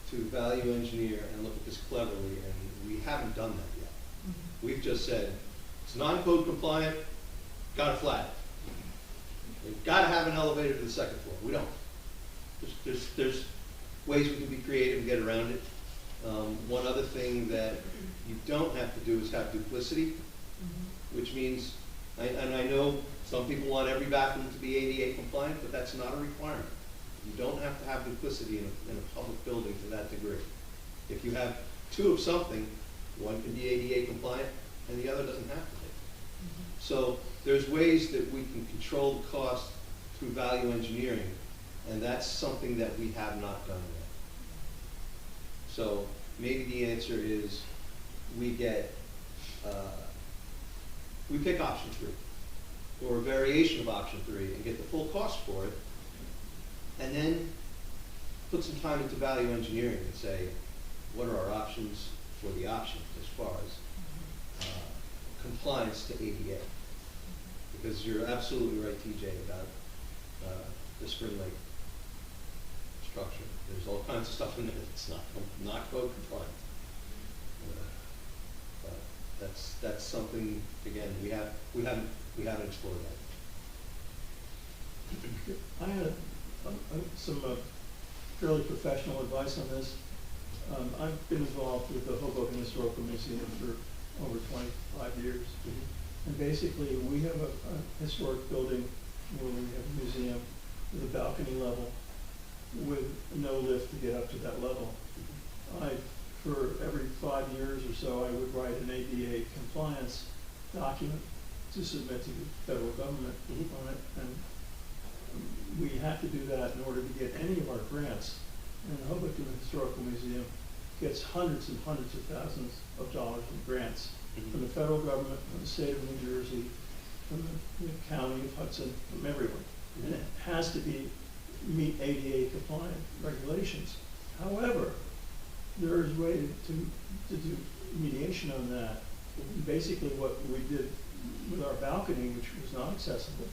to value engineer and look at this cleverly, and we haven't done that yet. We've just said, it's non-code compliant, gotta flatten. They've gotta have an elevator to the second floor. We don't. There's ways we can be creative and get around it. One other thing that you don't have to do is have duplicity, which means, and I know some people want every bathroom to be ADA compliant, but that's not a requirement. You don't have to have duplicity in a public building to that degree. If you have 2 of something, one can be ADA compliant and the other doesn't have to be. So there's ways that we can control the cost through value engineering, and that's something that we have not done yet. So maybe the answer is we pick option 3 or a variation of option 3 and get the full cost for it, and then put some time into value engineering and say, what are our options for the options as far as compliance to ADA? Because you're absolutely right, TJ, about the Spring Lake structure. There's all kinds of stuff in there that's not code compliant. But that's something, again, we haven't explored that. I had some fairly professional advice on this. I've been involved with the Hoboken Historical Museum for over 25 years. And basically, we have a historic building where we have a museum, with a balcony level, with no lift to get up to that level. For every 5 years or so, I would write an ADA compliance document to submit to the federal government on it, and we have to do that in order to get any of our grants. And the Hoboken Historical Museum gets hundreds and hundreds of thousands of dollars in grants from the federal government, from the state of New Jersey, from the county of Hudson, from everywhere. And it has to meet ADA compliant regulations. However, there is a way to do mediation on that. And basically what we did with our balcony, which was not accessible,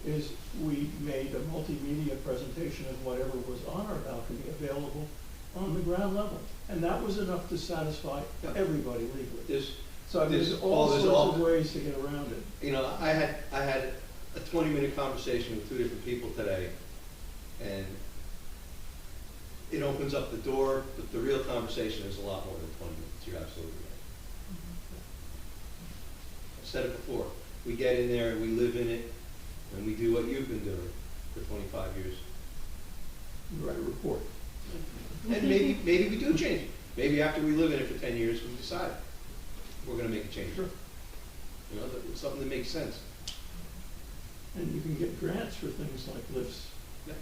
is we made a multimedia presentation of whatever was on our balcony available on the ground level. And that was enough to satisfy everybody legally. So there's all sorts of ways to get around it. You know, I had a 20-minute conversation with 2 different people today, and it opens up the door, but the real conversation is a lot more than 20 minutes. You're absolutely right. I've said it before. We get in there and we live in it, and we do what you've been doing for 25 years. You write a report. And maybe we do change it. Maybe after we live in it for 10 years, we decide we're going to make a change. Sure. You know, something that makes sense. And you can get grants for things like lifts. Yeah.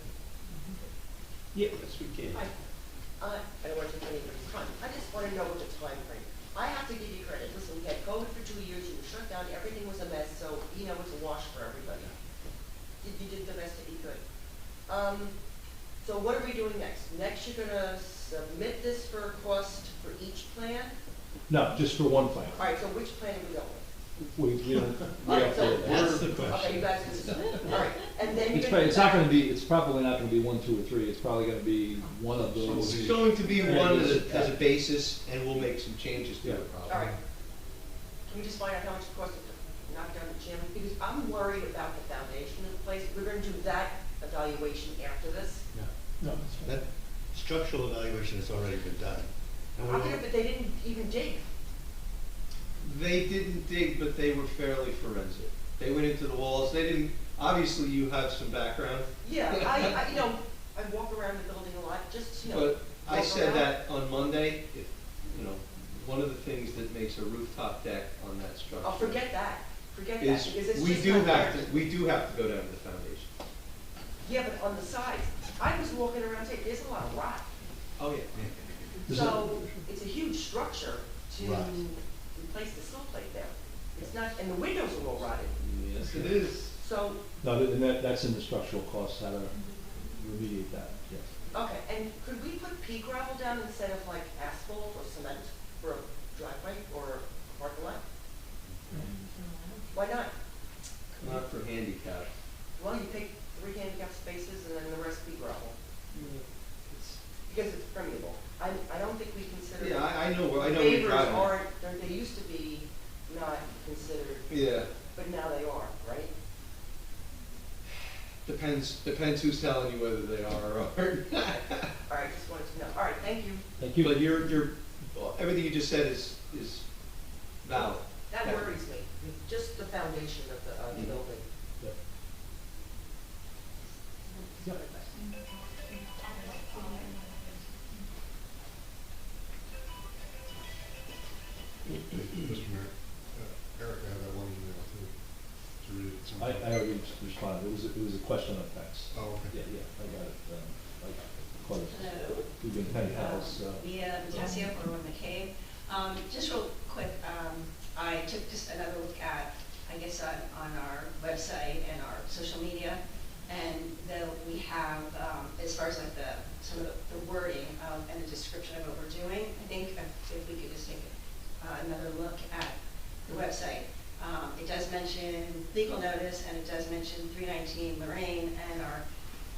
Yes, we can. I don't want to take anybody's time. I just want to know what the time frame. I have to give you credit. Listen, we had COVID for 2 years, you were shut down, everything was a mess, so you know it's a wash for everybody. You did the best that you could. So what are we doing next? Next, you're gonna submit this for a cost for each plan? No, just for one plan. All right, so which plan are we going with? We don't, All right, so That's the question. okay, you guys can decide. All right, and then it's, you're gonna. it's not gonna be, it's probably not gonna be 1, 2, or 3, it's probably gonna be one of those. It's going to be one as a basis, and we'll make some changes to it probably. All right. Can we just find out how much it costs to knock down the gym? Because I'm worried about the foundation of the place. We're gonna do that evaluation after this. No, that's fine. That structural evaluation has already been done. And we Okay, won't- but they didn't even dig. They didn't dig, but they were fairly forensic. They went into the walls. They didn't, obviously you have some background. Yeah, I you know, I walk around the building a lot, just, you know. But I walk said around. that on Monday, if, you know, one of the things that makes a rooftop deck on that structure. Oh, forget that. Forget that, Is because it's we just do not have there. to, we do have to go down to the foundation. Yeah, but on the sides. I was walking around saying, there's a lot of rock. Oh, yeah. So it's a huge structure to Right. replace the sill plate there. It's not, and the windows are all rotted. Yes, it is. So, No, and that's in the structural costs, how to remediate that, yes. okay, and could we put pea gravel down instead of like asphalt or cement for a driveway or a parking lot? Why not? Not for handicap. Well, you take 3 handicap spaces and then the rest pea gravel. Because it's permeable. I don't think we consider. Yeah, I know where Pavers you're driving. aren't, they used to be not considered, Yeah. but now they are, right? Depends who's telling you whether they are or aren't. All right, just wanted to know. All right, thank you. Thank you. But everything you just said is valid. That worries me, just the foundation of the building. Yep. Yep. Mr. Mayor, Eric, I have that one email to read it. I already responded, it was a question of text. Oh, okay. Yeah, I got it, I closed. We've been pen pals, Mia Tassia or McCabe. Just real quick, I took just another look at, I guess, on our website and our social media, and we have, as far as like some of the wording and the description of what we're doing, I think if we could just take another look at the website. It does mention legal notice, and it does mention 319 LaReine, and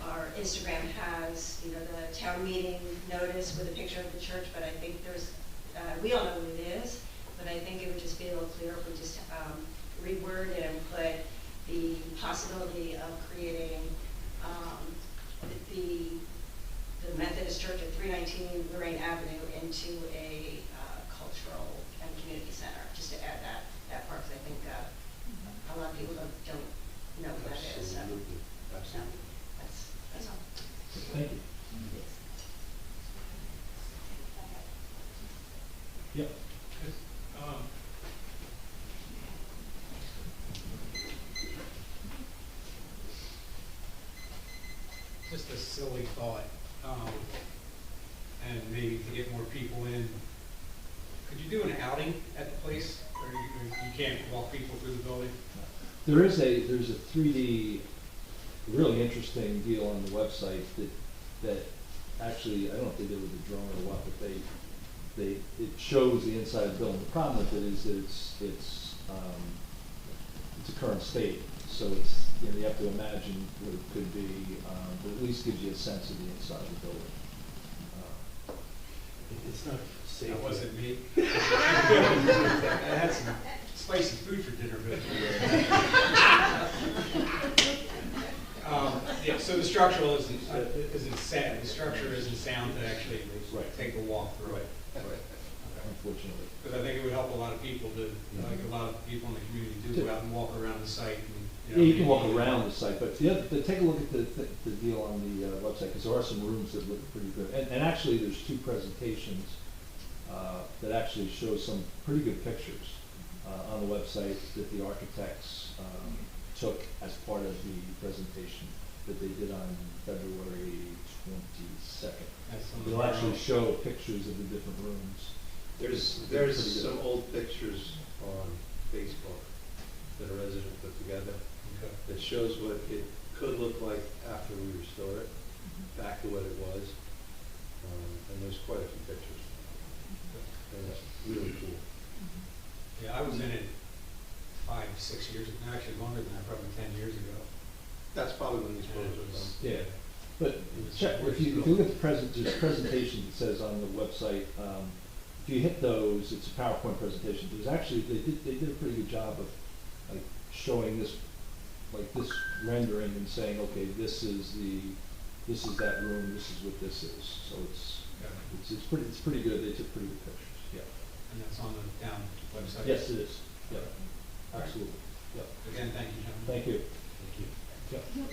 our Instagram has, you know, the town meeting notice with a picture of the church, but I think there's, we all know who it is, but I think it would just be a little clearer if we just reword it and put the possibility of creating the Methodist Church at 319 LaReine Avenue into a cultural and community center, just to add that part, because I think a lot of people don't know what that is. So, Absolutely. that's silly thought, and maybe to get more people in, could you do an outing at the place, or you can't walk people through the building? There's a 3D, really interesting deal on the website that actually, I don't know if they did with the drone or what, but it shows the inside of the building. The problem with it is that it's a current state, so it's, you know, you have to imagine what it could be, but at least gives you a sense of the inside of the building. It's not safe. That wasn't me. I had some spicy food for dinner, but. Yeah, so the structural isn't sound, the structure isn't sound to actually take a walk through it. Unfortunately. Because I think it would help a lot of people to, like a lot of people in the community do, go out and walk around the site. And, Yeah, you can walk around the site, but take a look at the deal on the website, because there are some rooms that look pretty good. And actually, there's 2 presentations that actually show some pretty good pictures on the website that the architects took as part of the presentation that they did on February 22nd. They'll actually show pictures of the different rooms. There's some old pictures on Facebook that a resident put together that shows what it could look like after we restore it, back to what it was. And there's quite a few pictures. And it's really cool. Yeah, I was in it 5, 6 years ago, actually longer than that, probably 10 years ago. That's probably when these photos were done. Yeah, but check, if you look at the presentation that says on the website, if you hit those, it's a PowerPoint presentation. There's actually, they did a pretty good job of like showing this, like this rendering and saying, okay, this is that room, this is what this is. So it's pretty good. They took pretty good pictures. Yeah. And that's on the town website? Yes, it is. Yeah, absolutely. Yeah. Again, thank you, gentlemen. Thank you.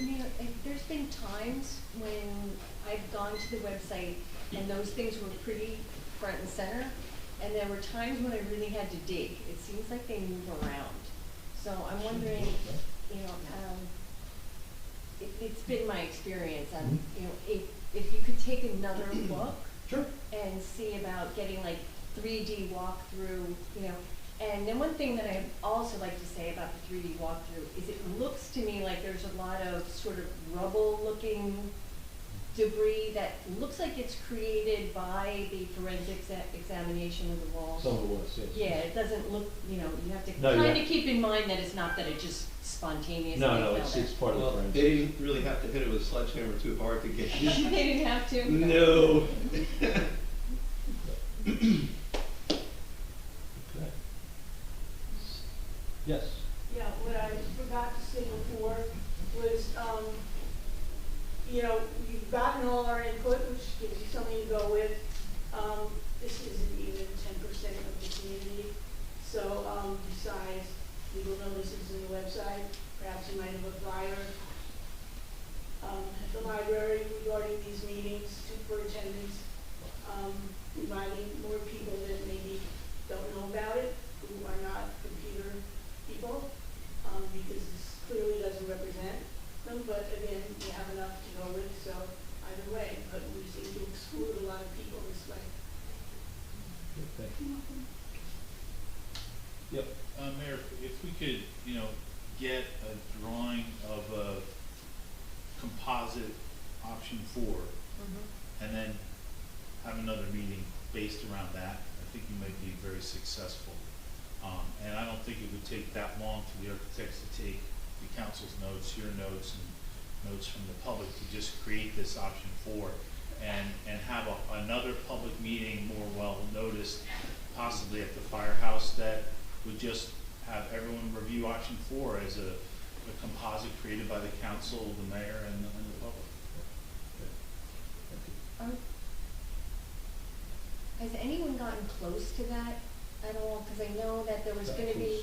Mayor, there's been times when I've gone to the website and those things were pretty front and center, and there were times when I really had to dig. It seems like they move around. So I'm wondering, you know, it's been my experience, you know, if you could take another look and see about getting like 3D walkthrough, you know. And then one thing that I also like to say about the 3D walkthrough is it looks to me like there's a lot of sort of rubble-looking debris that looks like it's created by the forensics examination of the walls. Some of it was, yes. Yeah, it doesn't look, you know, you have to No, kind of keep in mind that it's not that it just spontaneously fell No, there. it's part of the forensics. They didn't really have to hit it with a sledgehammer too hard to get. They didn't have to? No. Yes. Yeah, what I forgot to say before was, you know, you've gotten all our input, which gives you something to go with. This isn't even 10% of the community. So, besides legal notices in the website, perhaps you might have a flyer at the library regarding these meetings for attendance, inviting more people that maybe don't know about it, who are not computer people, because this clearly doesn't represent them, but again, we have enough to go with, so either way, but we seem to exclude a lot of people this way. Thank you. Yep. Mayor, if we could, you know, get a drawing of a composite option 4, and then have another meeting based around that, I think you might be very successful. And I don't think it would take that long for the architects to take the council's notes, your notes, and notes from the public to just create this option 4 and have another public meeting more well noticed, possibly at the firehouse, that would just have everyone review option 4 as a composite created by the council, the mayor, and the public. Has anyone gotten close to that at all? Because I know that there was going to be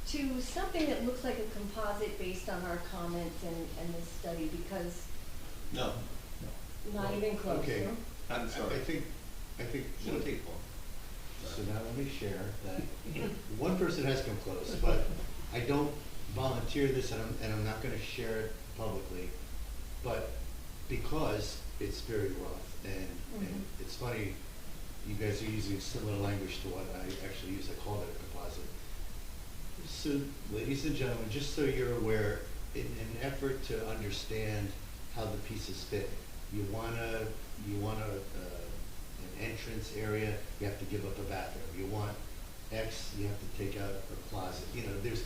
to something that looks like a composite based on our comments and this study, because No. not even close. Okay. No? I'm sorry. I think. Shouldn't take long. So now let me share that one person has come close, but I don't volunteer this, and I'm not going to share it publicly. But because it's very rough, and it's funny, you guys are using similar language to what I actually use. I call it a composite. So, ladies and gentlemen, just so you're aware, in an effort to understand how the pieces fit, you want an entrance area, you have to give up a bathroom. You want X, you have to take out a closet. You know, there's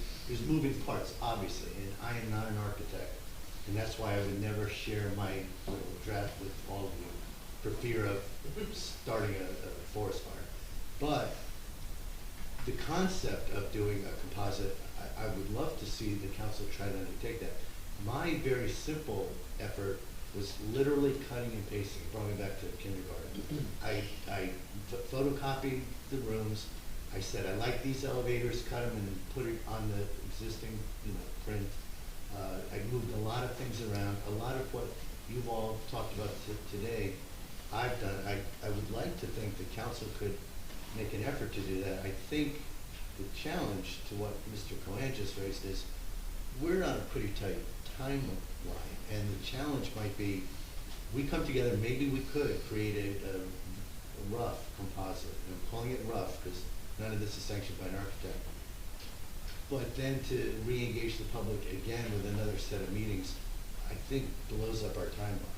moving parts, obviously, and I am not an architect, and that's why I would never share my little draft with all of you for fear of starting a forest fire. But the concept of doing a composite, I would love to see the council try to undertake that. My very simple effort was literally cutting and pasting, brought me back to kindergarten. I photocopied the rooms. I said, I like these elevators, cut them and put it on the existing, print. I moved a lot of things around. A lot of what you've all talked about today, I've done. I would like to think the council could make an effort to do that. I think the challenge to what Mr. Cohen just raised is we're on a pretty tight timeline, and the challenge might be we come together, maybe we could create a rough composite. And I'm calling it rough because none of this is sanctioned by an architect. But then to re-engage the public again with another set of meetings, I think blows up our timeline.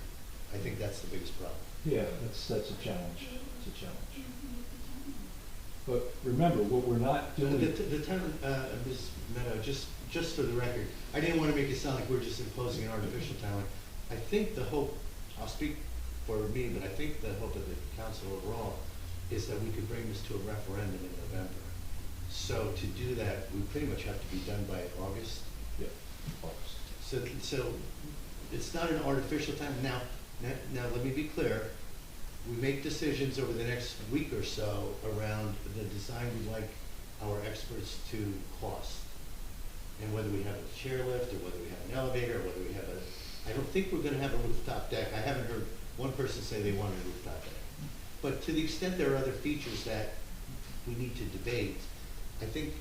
I think that's the biggest problem. Yeah, that's a challenge. It's a challenge. But remember, what we're not doing. The town, Ms. Meadow, just for the record, I didn't want to make it sound like we're just imposing an artificial timeline. I think the hope, I'll speak for me, but I think the hope of the council overall is that we could bring this to a referendum in November. So to do that, we pretty much have to be done by August. Yeah, August. So it's not an artificial time. Now let me be clear. We make decisions over the next week or so around the design we'd like our experts to cost. And whether we have a chairlift, or whether we have an elevator, or whether we have I don't think we're gonna have a rooftop deck. I haven't heard one person say they want a rooftop deck. But to the extent there are other features that we need to debate, I think,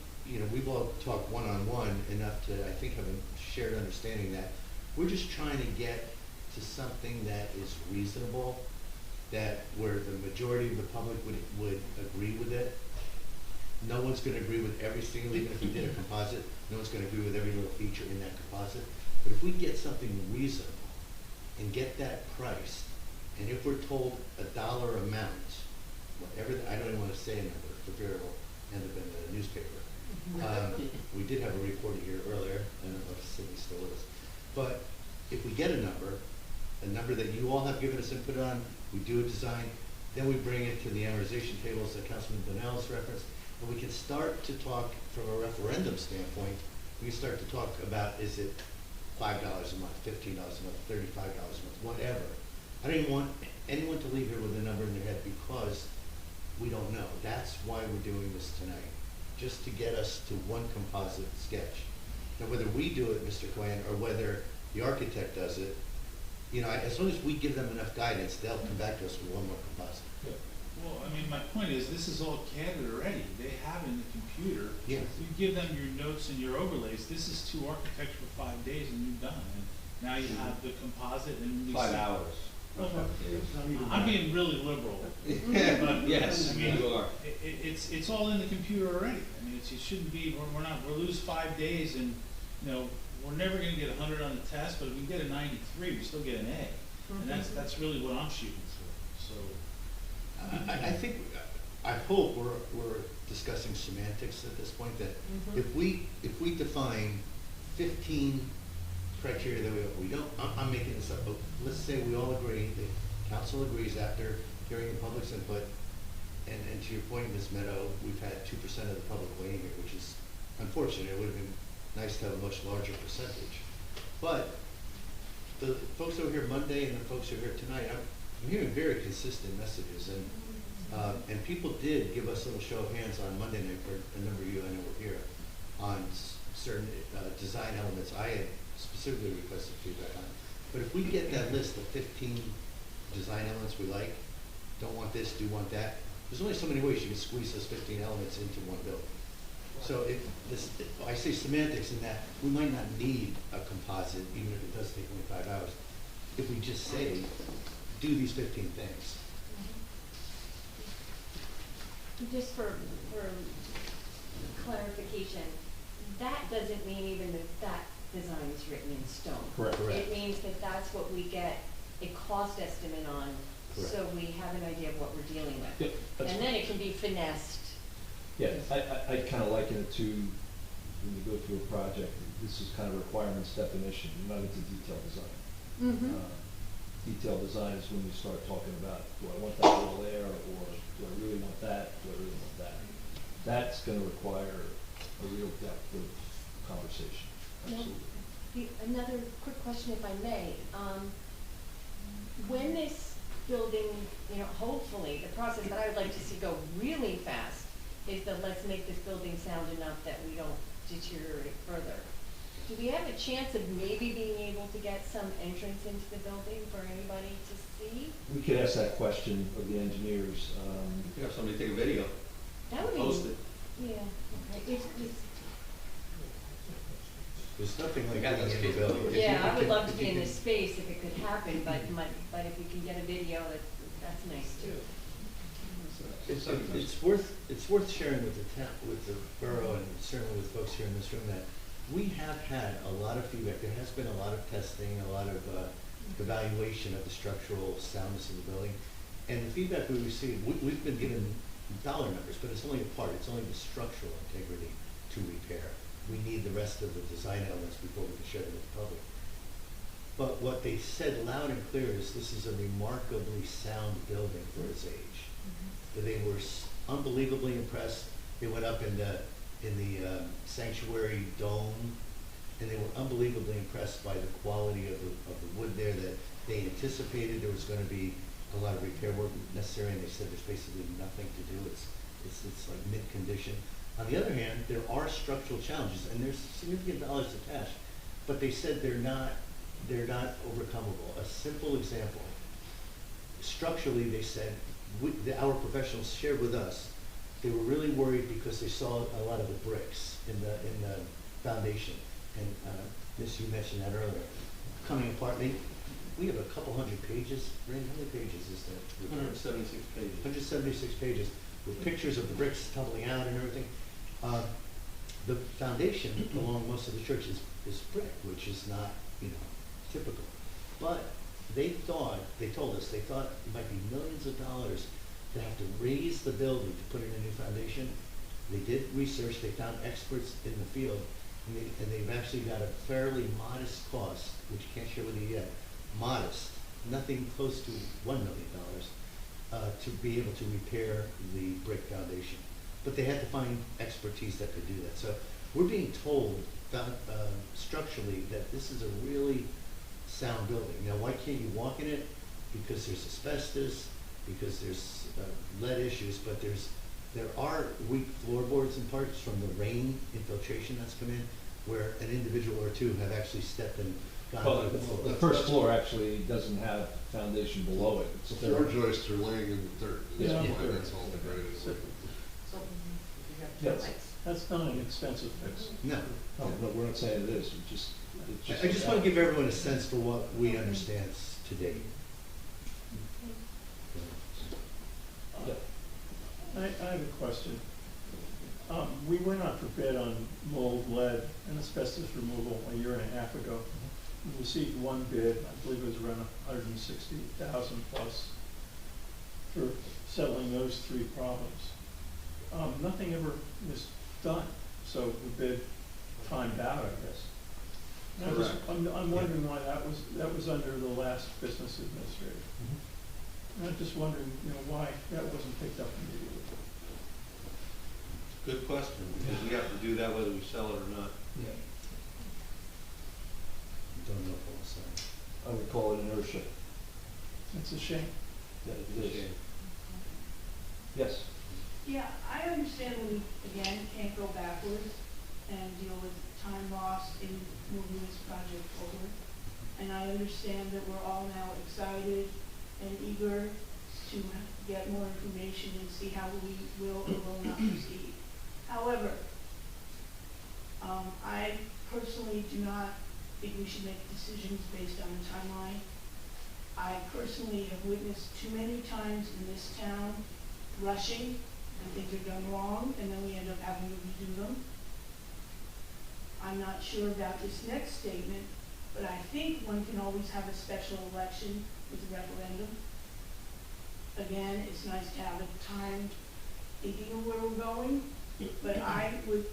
we've all talked one-on-one enough to, I think, have a shared understanding that we're just trying to get to something that is reasonable, that where the majority of the public would agree with it. No one's gonna agree with every single, even if we did a composite, no one's gonna agree with every little feature in that composite. But if we get something reasonable and get that priced, and if we're told a dollar amount, whatever, I don't even wanna say a number for fear it'll end up in the newspaper. We did have a reporter here earlier, I don't know if Sydney still is. But if we get a number that you all have given us input on, we do a design, then we bring it to the amortization tables that Councilman Donnell's referenced, and we can start to talk from a referendum standpoint. We can start to talk about, is it $5 a month, $15 a month, $35 a month, whatever. I don't even want anyone to leave here with a number in their head because we don't know. That's why we're doing this tonight, just to get us to one composite sketch. Now, whether we do it, Mr. Cohen, or whether the architect does it, as long as we give them enough guidance, they'll come back to us with one more composite. Yeah. Well, I mean, my point is, this is all CAD already. They have it in the computer. Yeah. You give them your notes and your overlays. This is 2 architects for 5 days and you're done. And now you have the composite and we 5 see- hours. Well, I'm being really liberal. But, Yes, I mean, you are. it's all in the computer already. I mean, it shouldn't be, we'll lose 5 days and, we're never gonna get 100 on the test, but if we get a 93, we still get an A. And that's really what I'm shooting for, so. I think, I hope we're discussing semantics at this point, that if we define 15 criteria that we don't, I'm making this up, but let's say we all agree, the council agrees after hearing the public's input, and to your point, Ms. Meadow, we've had 2% of the public weighing here, which is unfortunate. It would have been nice to have a much larger percentage. But the folks over here Monday and the folks over here tonight, I'm hearing very consistent messages, and people did give us a little show of hands on Monday night, for a number of you I know were here, on certain design elements I had specifically requested feedback on. But if we get that list of 15 design elements we like, don't want this, do want that, there's only so many ways you can squeeze those 15 elements into one building. So I say semantics in that we might not need a composite, even if it does take only 5 hours. if we just say, do these 15 things. Just for clarification, that doesn't mean even that design is written in stone. Correct. It means that that's what we get a cost estimate on, so we have an idea of what we're dealing with. Yeah, that's And then it can be finessed. Yeah, I kind of liken it to, when you go through a project, this is kind of requirements definition, not into detailed design. Mm-hmm. Detailed design is when you start talking about, do I want that wall there, or do I really want that, do I really want that? That's gonna require a real depth of conversation, absolutely. Another quick question, if I may. When this building, hopefully, the process that I would like to see go really fast is the let's make this building sound enough that we don't deteriorate it further. Do we have a chance of maybe being able to get some entrance into the building for anybody to see? We could ask that question of the engineers. You have somebody take a video, That would be. post it. Yeah, okay. There's nothing like Yeah, being that's in the building. If you Yeah, I would can- love to if be you in can- this space if it could happen, but if we can get a video, that's nice too. It's worth sharing with the town, with the borough, and certainly with folks here in this room, that we have had a lot of feedback. There has been a lot of testing, a lot of evaluation of the structural soundness of the building. And the feedback we received, we've been given dollar numbers, but it's only a part. It's only the structural integrity to repair. We need the rest of the design elements before we can share them with the public. But what they said loud and clear is this is a remarkably sound building for its age. They were unbelievably impressed. They went up in the sanctuary dome, and they were unbelievably impressed by the quality of the wood there, that they anticipated there was going to be a lot of repair work necessary, and they said there's basically nothing to do. It's like mint condition. On the other hand, there are structural challenges, and there's significant dollars attached, but they said they're not overcomable. A simple example, structurally, they said, our professionals shared with us, they were really worried because they saw a lot of the bricks in the foundation. And Miss, you mentioned that earlier. Coming apart, we have a couple hundred pages. Ray, how many pages is that? 176 pages. 176 pages with pictures of the bricks tumbling out and everything. The foundation along most of the church is brick, which is not, typical. But they told us they thought it might be millions of dollars to have to raise the building to put in a new foundation. They did research, they found experts in the field, and they've actually got a fairly modest cost, which you can't share with you yet, modest, nothing close to $1 million, to be able to repair the brick foundation. But they had to find expertise that could do that. So we're being told structurally that this is a really sound building. Now, why can't you walk in it? Because there's asbestos, because there's lead issues, but there are weak floorboards and parts from the rain infiltration that's come in, where an individual or two have actually stepped and gone Well, through the floor. the first floor actually doesn't have foundation below it. It's The floor joists are laying in the dirt. That's Yeah. why that's all degraded. So, That's not an expensive fix. No. No, we're not saying it is, I just want to give everyone a sense for what we understand to date. Yeah. I have a question. We went out for bid on mold, lead, and asbestos removal a year and a half ago. We received one bid, I believe it was around 160,000 plus, for settling those three problems. Nothing ever was done, so the bid timed out, I guess. And I'm wondering why that was under the last business administrator. And I'm just wondering, why that wasn't picked up immediately. Good question, because we have to do that whether we sell it or not. Yeah. Don't know if I'll say. I would call it inertia. It's a shame. Yeah, it is. Yes. Yeah, I understand we, again, can't go backwards and deal with time lost in moving this project forward. And I understand that we're all now excited and eager to get more information and see how we will or will not proceed. However, I personally do not think we should make decisions based on a timeline. I personally have witnessed too many times in this town rushing and things are done wrong, and then we end up having to redo them. I'm not sure about this next statement, but I think one can always have a special election with a referendum. Again, it's nice to have a time thinking of where we're going, but I would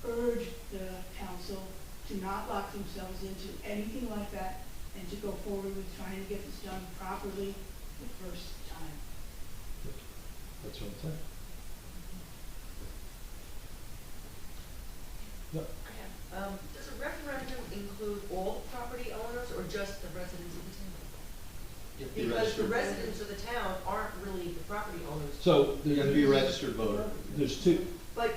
urge the council to not lock themselves into anything like that and to go forward with trying to get this done properly the first time. That's what I'm saying. Yep. Does a referendum include all property owners or just the residents of the town? You have to be Because the registered. residents of the town aren't really the property owners. So You have to be a registered voter. there's two. But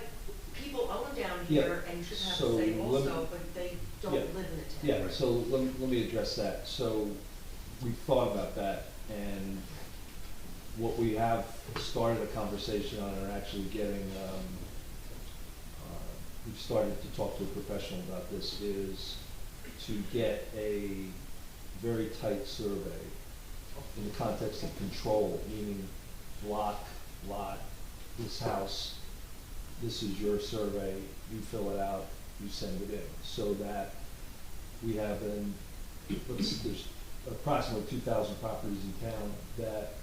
people own down Yeah. here, and you should have So to say let me- also, but they don't Yeah. live in the town. Yeah, so let me address that. So we thought about that, and what we have started a conversation on and are actually getting, we've started to talk to a professional about this, is to get a very tight survey in the context of control, meaning block, lot, this house, this is your survey, you fill it out, you send it in, so that we have there's approximately 2,000 properties in town that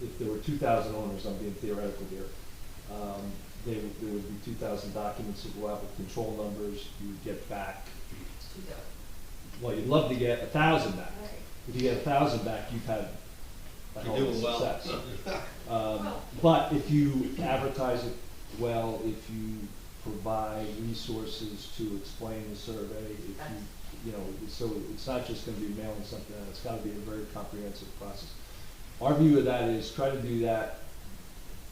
if there were 2,000 owners, I'm being theoretical here, there would be 2,000 documents that go out with control numbers, you would get back, It's 2,000. well, you'd love to get 1,000 back. Right. If you get 1,000 back, you've had a hell You're of a doing well. success. But if you advertise it well, if you provide resources to explain the survey, if you know, so it's not just gonna be mailing something out, it's gotta be a very comprehensive process. Our view of that is try to do that,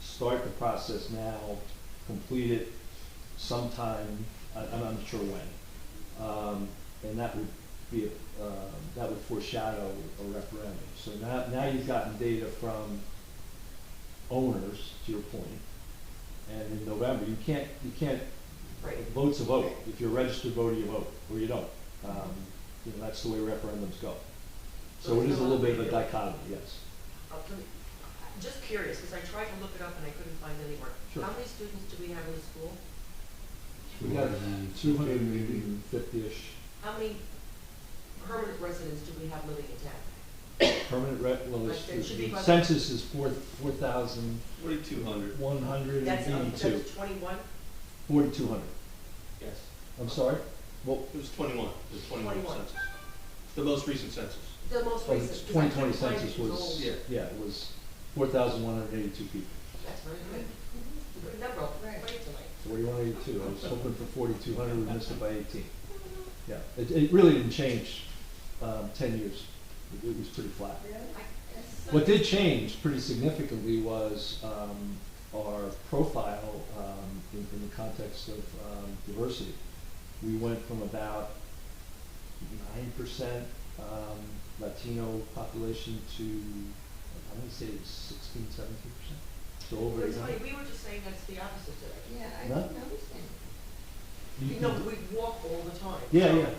start the process now, complete it sometime, I'm not sure when. And that would be, that would foreshadow a referendum. So now you've gotten data from owners, to your point, and in November, you can't, Right. vote's a vote. If you're a registered voter, you vote, or you don't. You know, that's the way referendums go. So it is a little bit of a dichotomy, yes. Just curious, because I tried to look it up and I couldn't find it anywhere. Sure. How many students do we have in the school? We got 250-ish How many permanent residents do we have living in town? permanent well, It should be the about- census is 4,182. 4,200. That's 21? 4,200. Yes. I'm sorry? Well, It was 21, the 21 21. census. The most recent census. The most well, recent. the because I 2020 couldn't find census it. It was, old. Yeah. it was 4,182 people. That's very good. Good number, right tonight. 4182. I was hoping for 4,200. We missed it by 18. Yeah, it really didn't change 10 years. It was pretty flat. What did change pretty significantly was our profile in the context of diversity. We went from about 9% Latino population to, I'm going to say it's 16, 17%. So over It's funny, 800. we were just saying that's the opposite today. Yeah, I Huh? didn't notice that. You know, we walk all the time. Yeah, yeah.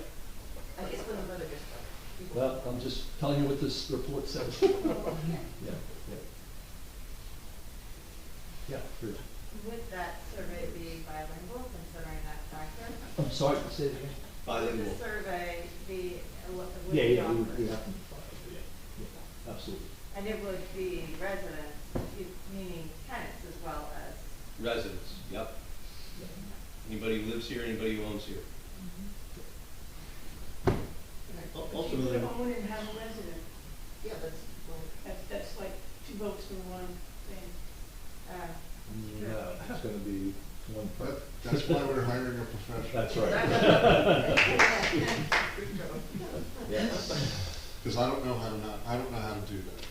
And it's when the weather gets better. People- Well, I'm just telling you what this report says. Yeah, yeah. Yeah, good. Would that survey be bilingual, considering that factor? I'm sorry, say it again. Bilingual. Would the survey be, would Yeah, be yeah, we offered? have to file, yeah, absolutely. And it would be residents, meaning tenants as well as. Residents, yep. Anybody who lives here, anybody who owns here. But Ultimately- you could own and have a resident. Yeah, well, That's like 2 votes for one thing. No, it's gonna be one per. That's why we're hiring a professional. That's right. Yes. Because I don't know how to do that.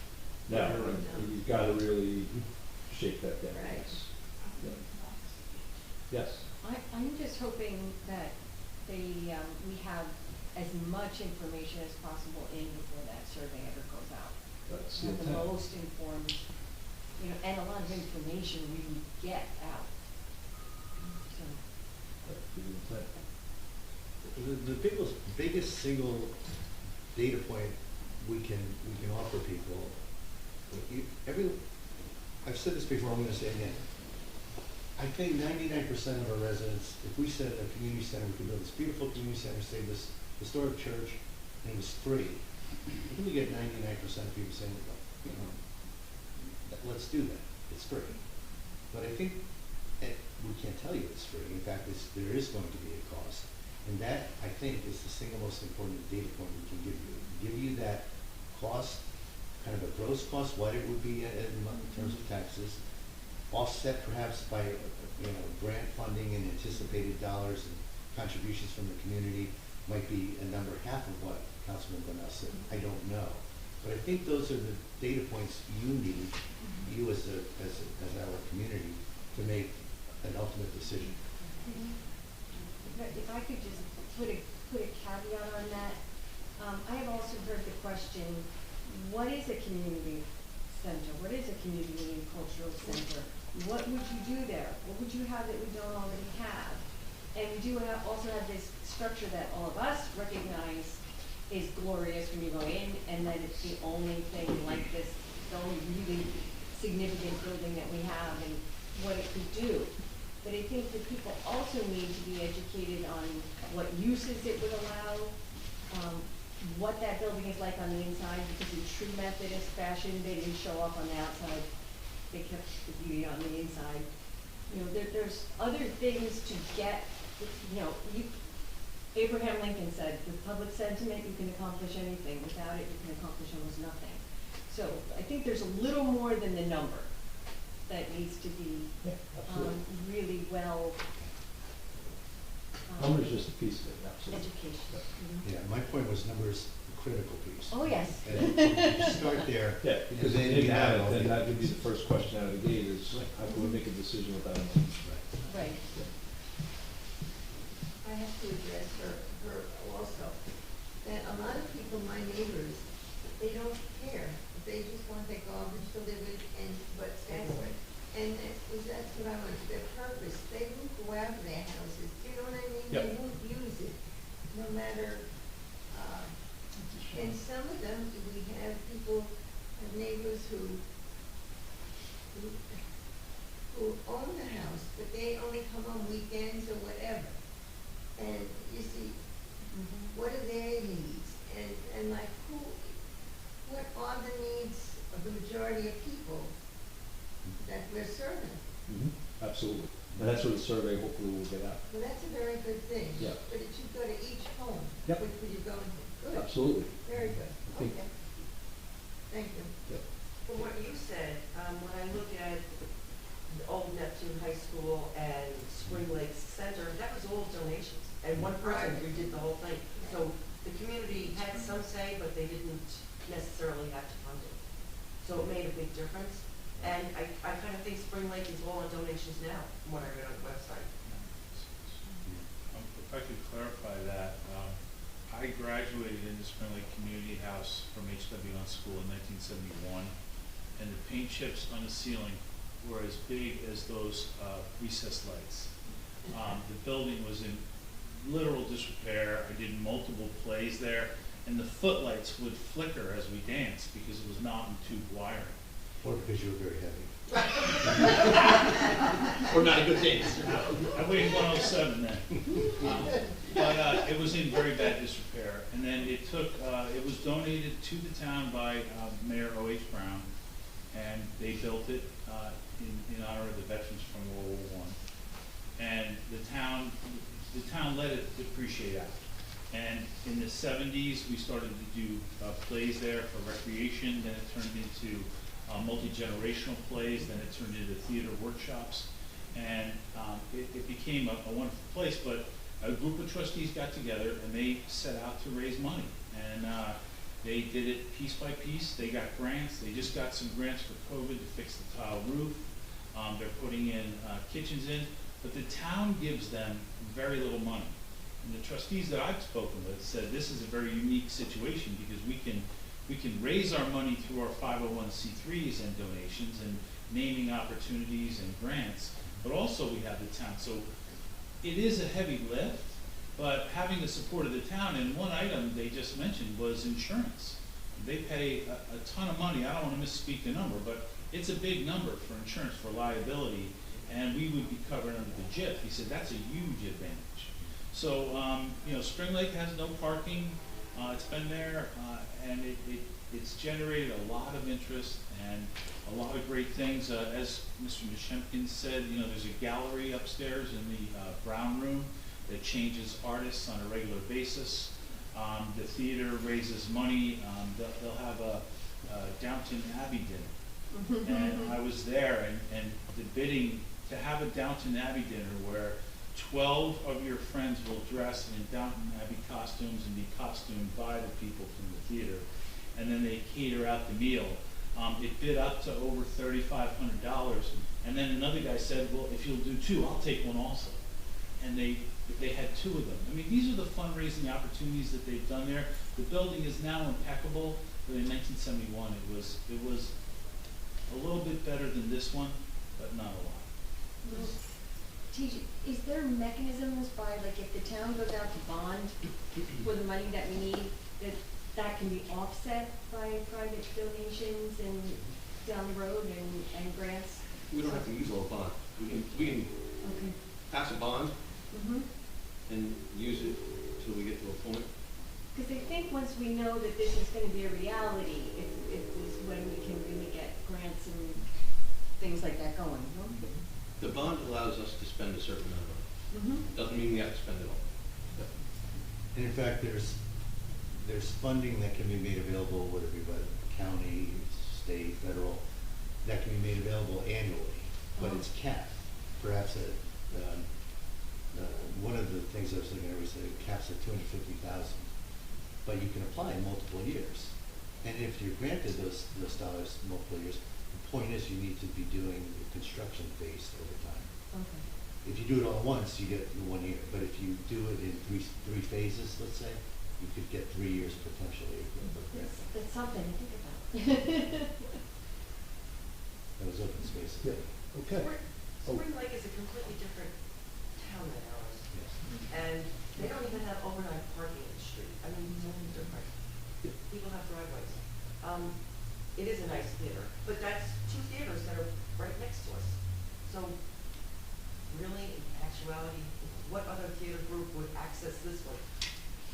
No, you've gotta really shape that down. Right. Yes. Yeah. Yes. I'm just hoping that we have as much information as possible in before that survey ever goes out. That's the Have the intent. most informed, you know, and a lot of information we can get out. So, That's the intent. The biggest single data point we can offer people, I've said this before, I'm gonna say it again. I think 99% of our residents, if we said a community center, we could build this beautiful community center, say this historic church, and it was free, I think we get 99% of people saying, well, you know, let's do that, it's free. But I think we can't tell you it's free. In fact, there is going to be a cost. And that, I think, is the single most important data point we can give you. Give you that cost, kind of a gross cost, what it would be in terms of taxes, offset perhaps by grant funding and anticipated dollars and contributions from the community, might be a number half of what Councilman Glenell said. I don't know. But I think those are the data points you need, you as our community, to make an ultimate decision. If I could just put a caveat on that, I have also heard the question, what is a community center? What is a community and cultural center? What would you do there? What would you have that we don't already have? And we do also have this structure that all of us recognize is glorious when you go in, and that it's the only thing like this, the only really significant building that we have and what it could do. But I think that people also need to be educated on what uses it would allow, what that building is like on the inside, because in true Methodist fashion, they didn't show off on the outside, they kept the beauty on the inside. You know, there's other things to get, Abraham Lincoln said, with public sentiment, you can accomplish anything. Without it, you can accomplish almost nothing. So I think there's a little more than the number that needs to be really well. Numbers just a piece of it, absolutely. Education. Yeah, my point was numbers the critical piece. Oh, yes. And you start there, Yeah, because because then then you have all then the. that would be the first question out of the gate is, how can we make a decision without a number? Right. I have to address her also, that a lot of people, my neighbors, they don't care. They just want their garbage delivered and what's that's what. And that's what I want, their purpose. They won't go out of their houses, do you know what I mean? Yep. They won't use it, no matter, and some of them, we have people, neighbors who own the house, but they only come on weekends or whatever. And you see, what are their needs? And like what are the needs of the majority of people that we're serving? Absolutely. And that's what the survey hopefully will get out. Well, that's a very good thing. Yeah. But it should go to each home. Yep. Which would you go into? Good. Absolutely. Very good. I think- Okay. Thank you. Yep. From what you said, when I look at the old Neptune High School and Spring Lakes Center, that was all donations. And one person who did the whole thing. So the community had some say, but they didn't necessarily have to fund it. So it made a big difference. And I kind of think Spring Lake is all on donations now, from what I read on the website. If I could clarify that, I graduated in the Spring Lake Community House from HW School in 1971, and the paint chips on the ceiling were as big as those recess lights. The building was in literal disrepair. I did multiple plays there, and the footlights would flicker as we danced because it was mountain tube wiring. Or because you were very heavy. Or not a good dancer. I weighed 107 then. But it was in very bad disrepair. And then it was donated to the town by Mayor O.H. Brown, and they built it in honor of the veterans from World War I. And the town let it depreciate out. And in the 70s, we started to do plays there for recreation. Then it turned into multi-generational plays. Then it turned into theater workshops. And it became a wonderful place. But a group of trustees got together and they set out to raise money. And they did it piece by piece. They got grants. They just got some grants for COVID to fix the tile roof. They're putting in kitchens in. But the town gives them very little money. And the trustees that I've spoken with said this is a very unique situation because we can raise our money through our 501c3s and donations and naming opportunities and grants, but also we have the town. So it is a heavy lift, but having the support of the town, and one item they just mentioned was insurance. they pay a ton of money. I don't want to misspeak the number, but it's a big number for insurance for liability, and we would be covered under the JIF. He said that's a huge advantage. So, you know, Spring Lake has no parking. It's been there, and it's generated a lot of interest and a lot of great things. As Mr. Nishemkin said, you know, there's a gallery upstairs in the Brown Room that changes artists on a regular basis. The theater raises money. They'll have a Downton Abbey dinner. And I was there, and the bidding to have a Downton Abbey dinner where 12 of your friends will dress in Downton Abbey costumes and be costumed by the people from the theater, and then they cater out the meal. It bid up to over $3,500, and then another guy said, well, if you'll do two, I'll take one also. And they had two of them. I mean, these are the fundraising opportunities that they've done there. The building is now impeccable, but in 1971 it was a little bit better than this one, but not a lot. TJ, is there mechanisms by, like, if the town goes out to bond for the money that we need, that can be offset by private donations and down the road and grants? We don't have to use all the bond. We can Okay. pass a bond Mm-hmm. and use it till we get to a point. Because I think once we know that this is gonna be a reality, it is when we can really get grants and things like that going, no? The bond allows us to spend a certain amount of money. Mm-hmm. Doesn't mean we have to spend it all. And in fact, there's funding that can be made available, whether it be by the county, state, federal, that can be made available annually, but it's capped. Perhaps one of the things I was looking at was that it caps at $250,000, but you can apply in multiple years. And if you're granted those dollars multiple years, the point is you need to be doing the construction phase over time. Okay. If you do it all at once, you get 1 year, but if you do it in three phases, let's say, you could get 3 years potentially. That's something to think about. That was open space. Yeah. Okay. Spring Lake is a completely different town than ours. Yes. And they don't even have overnight parking in the street. I mean, it's something different. People have driveways. It is a nice theater, but that's two theaters that are right next to us. So really, in actuality, what other theater group would access this one?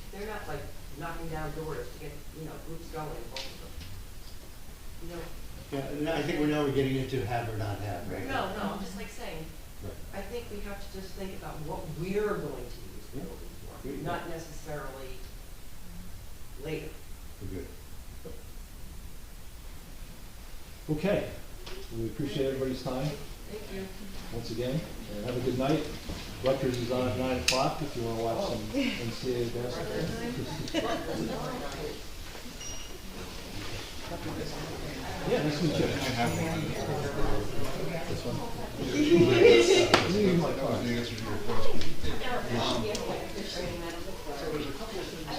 They're not like knocking down doors to get, groups going, both of them. Yeah, and I think we're getting into have or not have, right? No, I'm just like saying, Right. I think we have to just think about what we're going to use the building for, not necessarily later. We're good. Okay, we appreciate everybody's time Thank you. once again, and have a good night. Rutgers is on at 9 o'clock if you want to watch some NCAA basketball. Yeah, nice to meet you. I have one. This one? That was the answer to your question. So there's a couple of things.